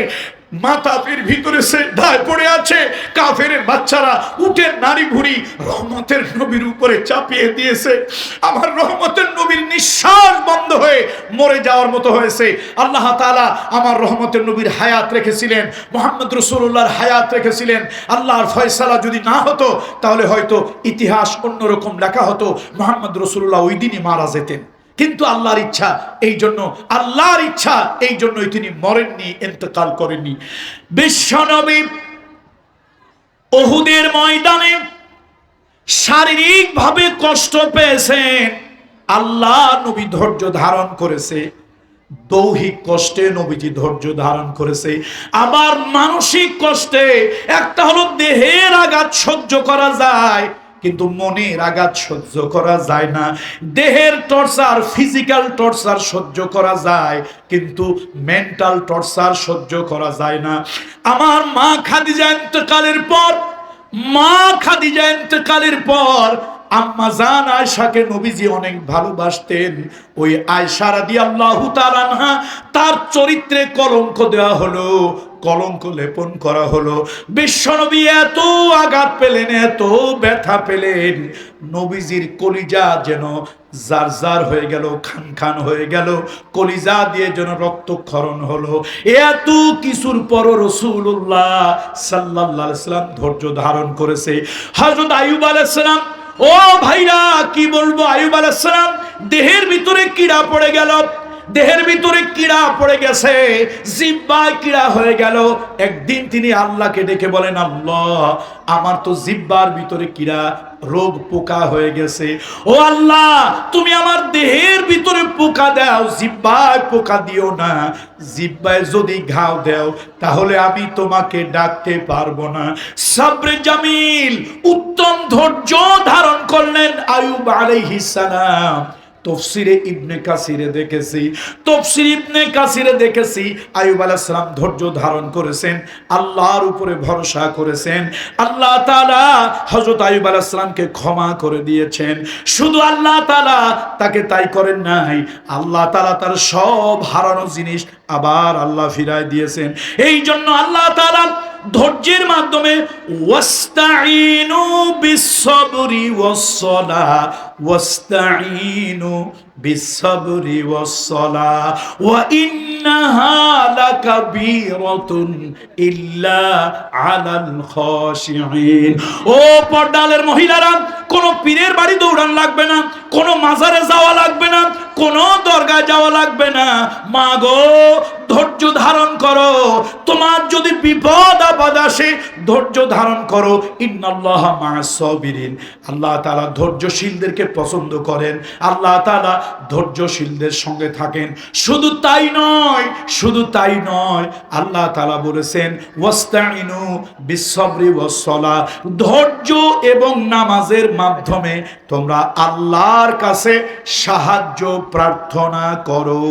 মাথাপির ভিতরে সিজদায় পড়ে আছে। কাফেরের বাচ্চারা উটের নাড়ি ভুড়ি রহমতের নবীর উপরে চাপিয়ে দিয়েছে। আমার রহমতের নবীর নিঃশ্বাস বন্ধ হয়ে মরে যাওয়ার মতো হয়েছে। আল্লাহ তাআলা আমার রহমতের নবীর হায়াত রেখেছিলেন, মুহাম্মদ রাসূলুল্লাহর হায়াত রেখেছিলেন। আল্লাহর ফয়সালা যদি না হতো তাহলে হয়তো ইতিহাস অন্যরকম লেখা হতো, মুহাম্মদ রাসূলুল্লাহ ওই দিনই মারা যেতেন। কিন্তু আল্লাহর ইচ্ছা, এই জন্যই তিনি মরেননি, ইন্তেকাল করেননি। বিশ্বনবী উহুদের ময়দানে শারীরিকভাবে কষ্ট পেয়েছেন, আল্লাহ নবী ধৈর্য ধারণ করেছে। দৈহিক কষ্টে নবীজি ধৈর্য ধারণ করেছে, আবার মানসিক কষ্টে। একটা হলো দেহের আঘাত সহ্য করা যায়, কিন্তু মনের আঘাত সহ্য করা যায় না। দেহের টর্চার, ফিজিক্যাল টর্চার সহ্য করা যায়, কিন্তু মেন্টাল টর্চার সহ্য করা যায় না। আমার মা খাদিজা ইন্তেকালের পর আম্মা জান আয়েশাকে নবীজি অনেক ভালোবাসতেন। ওই আয়েশা রাদিয়াল্লাহু তাআলা আনহা, তার চরিত্রে কলঙ্ক দেওয়া হলো। কলঙ্ক লেপন করা হলো। বিশ্বনবী এত আঘাত পেলেন, এত ব্যথা পেলেন, নবীজির কলিজা যেন জার জার হয়ে গেল, খান খান হয়ে গেল, কলিজা দিয়ে যেন রক্তক্ষরণ হলো। এত কিছুর পরও রাসূলুল্লাহ সাল্লাল্লাহু আলাইহি সাল্লাম ধৈর্য ধারণ করেছে। হযরত আইয়ুব আলাইহিস সালাম, ও ভাইরা কি বলবো, আইয়ুব আলাইহিস সালাম দেহের ভিতরে কীড়া পড়ে গেল, দেহের ভিতরে কীড়া পড়ে গেছে, জিহ্বায় কীড়া হয়ে গেল। একদিন তিনি আল্লাহকে ডেকে বলেন, আল্লাহ আমার তো জিহ্বার ভিতরে কীড়া, রোগ পোকা হয়ে গেছে, ও আল্লাহ তুমি আমার দেহের ভিতরে পোকা দাও, জিহ্বায় পোকা দিও না, জিহ্বায় যদি ঘাও দাও তাহলে আমি তোমাকে ডাকতে পারবো না। সাবরে জামিল, উত্তম ধৈর্য ধারণ করলেন আইয়ুব আলাইহিস সালাম। তফসিরে ইবনে কাসিরে দেখেছি, তফসির ইবনে কাসিরে দেখেছি আইয়ুব আলাইহিস সালাম ধৈর্য ধারণ করেছেন, আল্লাহর উপরে ভরসা করেছেন। আল্লাহ তাআলা হযরত আইয়ুব আলাইহিস সালামকে ক্ষমা করে দিয়েছেন। শুধু আল্লাহ তাআলা তাকে তাই করেন নাই, আল্লাহ তাআলা তার সব হারানো জিনিস আবার আল্লাহ ফিরায় দিয়েছেন। এই জন্য আল্লাহ তাআলা ধৈর্যের মাধ্যমে ওয়াস্তাঈনু বিস-সাবরি ওয়াস-সালাহ, ওয়াস্তাঈনু বিস-সাবরি ওয়াস-সালাহ ওয়া ইন্নাহা লাকাবীরাতুন ইল্লা আলাল খাশিঈন। ও পর্দালের মহিলারা, কোন পীরের বাড়ি দৌড়ান লাগবে না, কোন মাজারে যাওয়া লাগবে না, কোন দরগায় যাওয়া লাগবে না। মা গো ধৈর্য ধারণ করো, তোমার যদি বিপদ আপদ আসে ধৈর্য ধারণ করো। ইন্নাল্লাহা মা'আস সাবিরিন, আল্লাহ তাআলা ধৈর্যশীলদেরকে পছন্দ করেন, আল্লাহ তাআলা ধৈর্যশীলদের সঙ্গে থাকেন। শুধু তাই নয়, শুধু তাই নয়, আল্লাহ তাআলা বলেছেন ওয়াস্তাঈনু বিস-সাবরি ওয়াস-সালাহ, ধৈর্য এবং নামাজের মাধ্যমে তোমরা আল্লাহর কাছে সাহায্য প্রার্থনা করো।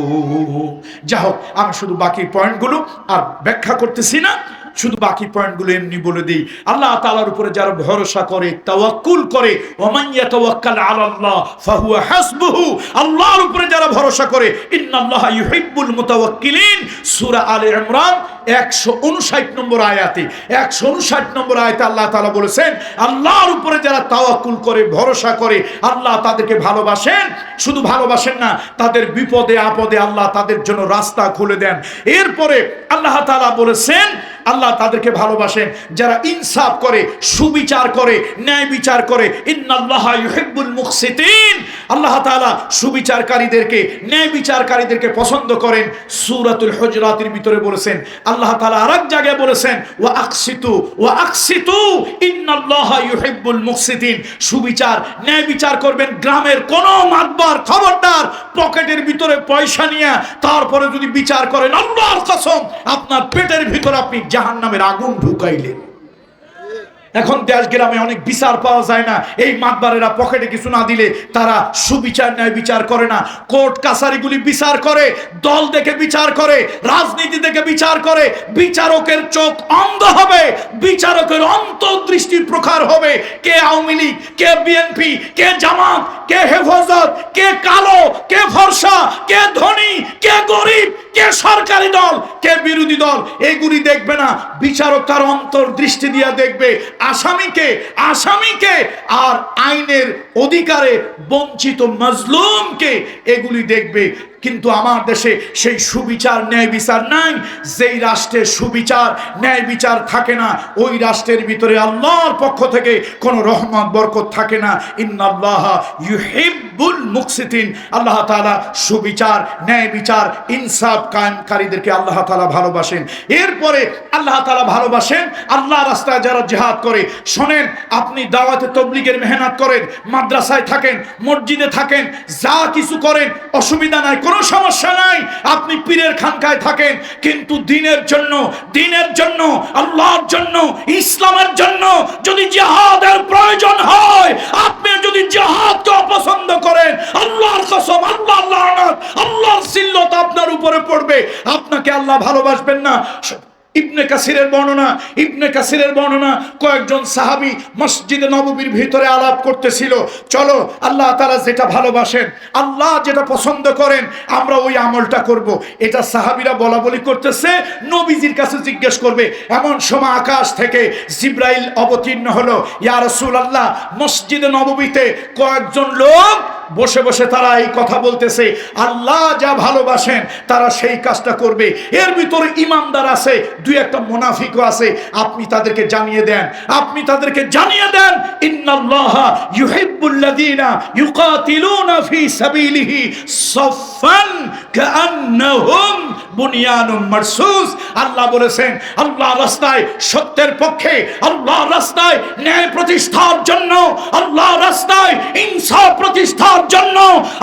যাই হোক, আমি শুধু বাকি পয়েন্টগুলো আর ব্যাখ্যা করতেছি না, শুধু বাকি পয়েন্টগুলো এমনি বলে দিই। আল্লাহ তাআলার উপরে যারা ভরসা করে, তাওয়াক্কুল করে, ওমান ইয়াতাওয়াক্কাল আলাল্লাহ ফাহুয়া হাসবুহু, আল্লাহর উপরে যারা ভরসা করে, ইন্নাল্লাহা ইউহিব্বুল মুতাওয়াক্কিলিন। সূরা আলে ইমরান 159 নম্বর আয়াতে, 159 নম্বর আয়াতে আল্লাহ তাআলা বলেছেন, আল্লাহর উপরে যারা তাওয়াক্কুল করে, ভরসা করে, আল্লাহ তাদেরকে ভালোবাসেন। শুধু ভালোবাসেন না, তাদের বিপদে আপদে আল্লাহ তাদের জন্য রাস্তা খুলে দেন। এরপরে আল্লাহ তাআলা বলেছেন, আল্লাহ তাদেরকে ভালোবাসেন যারা ইনসাফ করে, সুবিচার করে, ন্যায় বিচার করে। ইন্নাল্লাহা ইউহিব্বুল মুকসিতিন, আল্লাহ তাআলা সুবিচারকারীদেরকে, ন্যায় বিচারকারীদেরকে পছন্দ করেন। সূরাতুল হুজুরাতের ভিতরে বলেছেন, আল্লাহ তাআলা আরেক জায়গায় বলেছেন ওয়া আকসিতু ইন্নাল্লাহা ইউহিব্বুল মুকসিতিন, সুবিচার, ন্যায় বিচার করবেন। গ্রামের কোন মাতবার খবরদার পকেটের ভিতরে পয়সা নিয়ে তারপরে যদি বিচার করেন, আল্লাহর কসম আপনার পেটের ভিতরে আপনি জাহান্নামের আগুন ঢুকাইলেন। এখন দেশ গ্রামে অনেক বিচার পাওয়া যায় না, এই মাতবারেরা পকেটে কিছু না দিলে তারা সুবিচার, ন্যায় বিচার করে না। কোর্ট কাছারিগুলি বিচার করে, দল দেখে বিচার করে, রাজনীতি দেখে বিচার করে। বিচারকের চোখ অন্ধ হবে, বিচারকের অন্তর্দৃষ্টি প্রখর হবে। কে আওয়ামী লীগ, কে বিএনপি, কে জামাত, কে হেফাজত, কে কালো, কে ফর্সা, কে ধনী, কে গরিব, কে সরকারি দল, কে বিরোধী দল, এগুলি দেখবে না। বিচারক তার অন্তর্দৃষ্টি দিয়ে দেখবে আসামিকে আর আইনের অধিকারে বঞ্চিত মাজলুমকে, এগুলি দেখবে। কিন্তু আমার দেশে সেই সুবিচার, ন্যায় বিচার নাই। যেই রাষ্ট্রে সুবিচার, ন্যায় বিচার থাকে না, ওই রাষ্ট্রের ভিতরে আল্লাহর পক্ষ থেকে কোনো রহমত বরকত থাকে না। ইন্নাল্লাহা ইউহিব্বুল মুকসিতিন, আল্লাহ তাআলা সুবিচার, ন্যায় বিচার, ইনসাফ কায়েমকারীদেরকে আল্লাহ তাআলা ভালোবাসেন। এরপরে আল্লাহ তাআলা ভালোবাসেন আল্লাহ রাস্তায় যারা জিহাদ করে। শোনেন, আপনি দাওয়াতে তাবলীগের মেহনত করেন, মাদ্রাসায় থাকেন, মসজিদে থাকেন, যা কিছু করেন, অসুবিধা নাই, কোনো সমস্যা নাই। আপনি পীরের খানকায় থাকেন, কিন্তু দিনের জন্য, আল্লাহর জন্য, ইসলামের জন্য যদি জিহাদের প্রয়োজন হয়, আপনি যদি জিহাদকে অপছন্দ করেন, আল্লাহর কসম, আল্লাহর লানত, আল্লাহর জিল্লত আপনার উপরে পড়বে। আপনাকে আল্লাহ ভালোবাসবেন না। ইবনে কাসিরের বর্ণনা, ইবনে কাসিরের বর্ণনা, কয়েকজন সাহাবী মসজিদে নববীর ভিতরে আলাপ করতেছিল, চলো আল্লাহ তাআলা যেটা ভালোবাসেন, আল্লাহ যেটা পছন্দ করেন, আমরা ওই আমলটা করব। এটা সাহাবীরা বলা বলি করতেছে, নবীজির কাছে জিজ্ঞেস করবে। এমন সময় আকাশ থেকে জিবরাইল অবতীর্ণ হলো, ইয়া রাসূলুল্লাহ, মসজিদে নববীতে কয়েকজন লোক বসে বসে তারা এই কথা বলতেছে, আল্লাহ যা ভালোবাসেন তারা সেই কাজটা করবে। এর ভিতরে ইমানদার আছে, দুই একটা মুনাফিকও আছে। আপনি তাদেরকে জানিয়ে দেন, আপনি তাদেরকে জানিয়ে দেন, ইন্নাল্লাহা ইউহিব্বুল্লাযীনা ইউকাতিলুনা ফী সাবিলিহি সাফফান কাআন্নাহুম বুনিয়ানুম মারসুস। আল্লাহ বলেছেন, আল্লাহর রাস্তায় সত্যের পক্ষে, আল্লাহর রাস্তায় ন্যায় প্রতিষ্ঠার জন্য, আল্লাহর রাস্তায় ইনসাফ প্রতিষ্ঠার জন্য,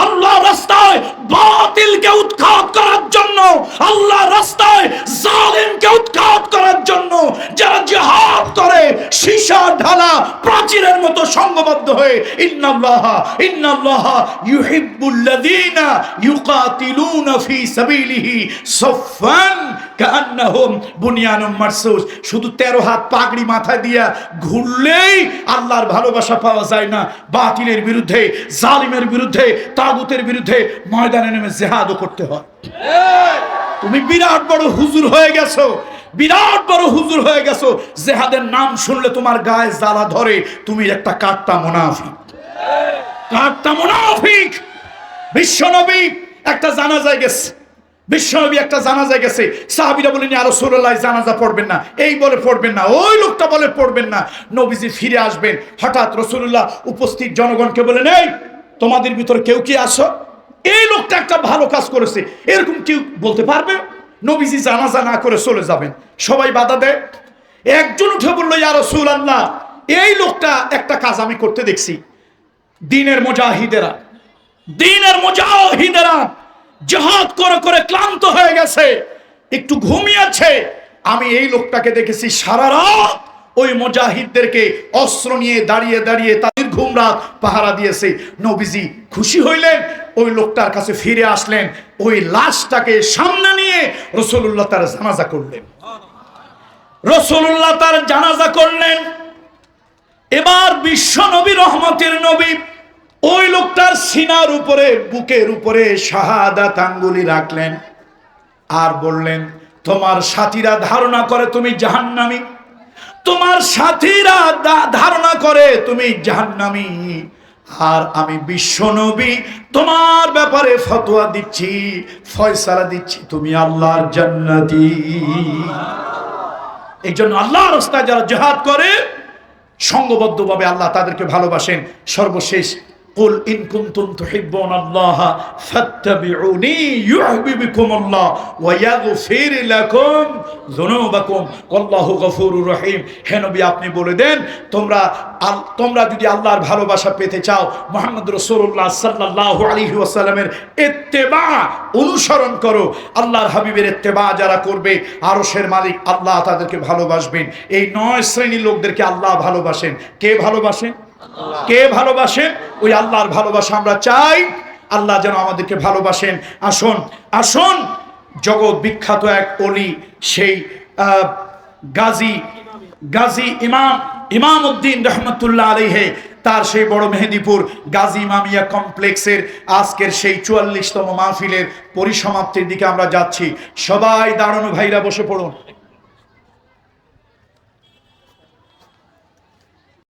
আল্লাহ রাস্তায় বাতিলকে উৎখাত করার জন্য, আল্লাহ রাস্তায় জালিমকে উৎখাত করার জন্য যারা জিহাদ করে সীসা ঢালা প্রাচীরের মতো সংঘবদ্ধ হয়ে, ইন্নাল্লাহা ইউহিব্বুল্লাযীনা ইউকাতিলুনা ফী সাবিলিহি সাফফান কাআন্নাহুম বুনিয়ানুম মারসুস। শুধু 13 হাত পাগড়ি মাথায় দিয়া ঘুরলেই আল্লাহর ভালোবাসা পাওয়া যায় না। বাতিলের বিরুদ্ধে, জালিমের বিরুদ্ধে, তাগুতের বিরুদ্ধে ময়দানে নেমে জিহাদও করতে হয়। তুমি বিরাট বড় হুজুর হয়ে গেছো, বিরাট বড় হুজুর হয়ে গেছো, জিহাদের নাম শুনলে তোমার গায়ে জ্বালা ধরে, তুমি একটা কাট্টা মুনাফিক, কাট্টা মুনাফিক। বিশ্বনবী একটা জানাজায় গেছে, বিশ্বনবী একটা জানাজায় গেছে, সাহাবীরা বলেন, ইয়া রাসূলুল্লাহ জানাজা পড়বেন না, এই বলে পড়বেন না, ওই লোকটা বলে পড়বেন না, নবীজি ফিরে আসবেন। হঠাৎ রাসূলুল্লাহ উপস্থিত জনগণকে বলেন, এই তোমাদের ভিতরে কেউ কি আসো, এই লোকটা একটা ভালো কাজ করেছে, এরকম কেউ বলতে পারবে? নবীজি জানাজা না করে চলে যাবেন। সবাই বাধা দেয়। একজন উঠে বলল, ইয়া রাসূলুল্লাহ, এই লোকটা একটা কাজ আমি করতে দেখছি। দ্বীনের মুজাহিদেরা, দ্বীনের মুজাহিদেরা জিহাদ করে করে ক্লান্ত হয়ে গেছে, একটু ঘুমিয়েছে। আমি এই লোকটাকে দেখেছি সারা রাত ওই মুজাহিদদেরকে অস্ত্র নিয়ে দাঁড়িয়ে দাঁড়িয়ে তাদের ঘুম রাত পাহারা দিয়েছে। নবীজি খুশি হইলেন, ওই লোকটার কাছে ফিরে আসলেন, ওই লাশটাকে সামনে নিয়ে রাসূলুল্লাহ তার জানাজা করলেন। রাসূলুল্লাহ তার জানাজা করলেন। এবার বিশ্ব নবী, রহমতের নবী, ওই লোকটার সিনার উপরে, বুকের উপরে শাহাদাত আঙ্গুলি রাখলেন আর বললেন, তোমার সাথীরা ধারণা করে তুমি জাহান্নামী, তোমার সাথীরা ধারণা করে তুমি জাহান্নামী, আর আমি বিশ্ব নবী তোমার ব্যাপারে ফতোয়া দিচ্ছি, ফয়সালা দিচ্ছি, তুমি আল্লাহর জান্নাতি। এই জন্য আল্লাহর রাস্তায় যারা জিহাদ করে সংঘবদ্ধভাবে আল্লাহ তাদেরকে ভালোবাসেন। সর্বশেষ, কুল ইন কুনতুম তুহিব্বুনাল্লাহা ফাত্তাবিউনি ইউহিব্বুকুমুল্লাহ ওয়া ইয়াগফির লাকুম যুনুবাকুম ওয়াল্লাহু গফুরুর রহিম। হে নবী, আপনি বলে দেন, তোমরা যদি আল্লাহর ভালোবাসা পেতে চাও, মুহাম্মদ রাসূলুল্লাহ সাল্লাল্লাহু আলাইহি ওয়াসাল্লামের ইত্তেবা অনুসরণ করো। আল্লাহর হাবিবের ইত্তেবা যারা করবে, আরশের মালিক আল্লাহ তাদেরকে ভালোবাসবেন। এই 9 শ্রেণীর লোকদেরকে আল্লাহ ভালোবাসেন। কে ভালোবাসেন? কে ভালোবাসেন? ওই আল্লাহর ভালোবাসা আমরা চাই, আল্লাহ যেন আমাদেরকে ভালোবাসেন। আসুন আসুন, জগৎ বিখ্যাত এক ওলি, সেই গাজী ইমামউদ্দিন রহমতুল্লাহ আলাইহি, তার সেই বড় মেহেদীপুর গাজী ইমামিয়া কমপ্লেক্সের আজকের সেই 44তম মাহফিলের পরিসমাপ্তির দিকে আমরা যাচ্ছি। সবাই দাঁড়ানো ভাইরা বসে পড়ুন।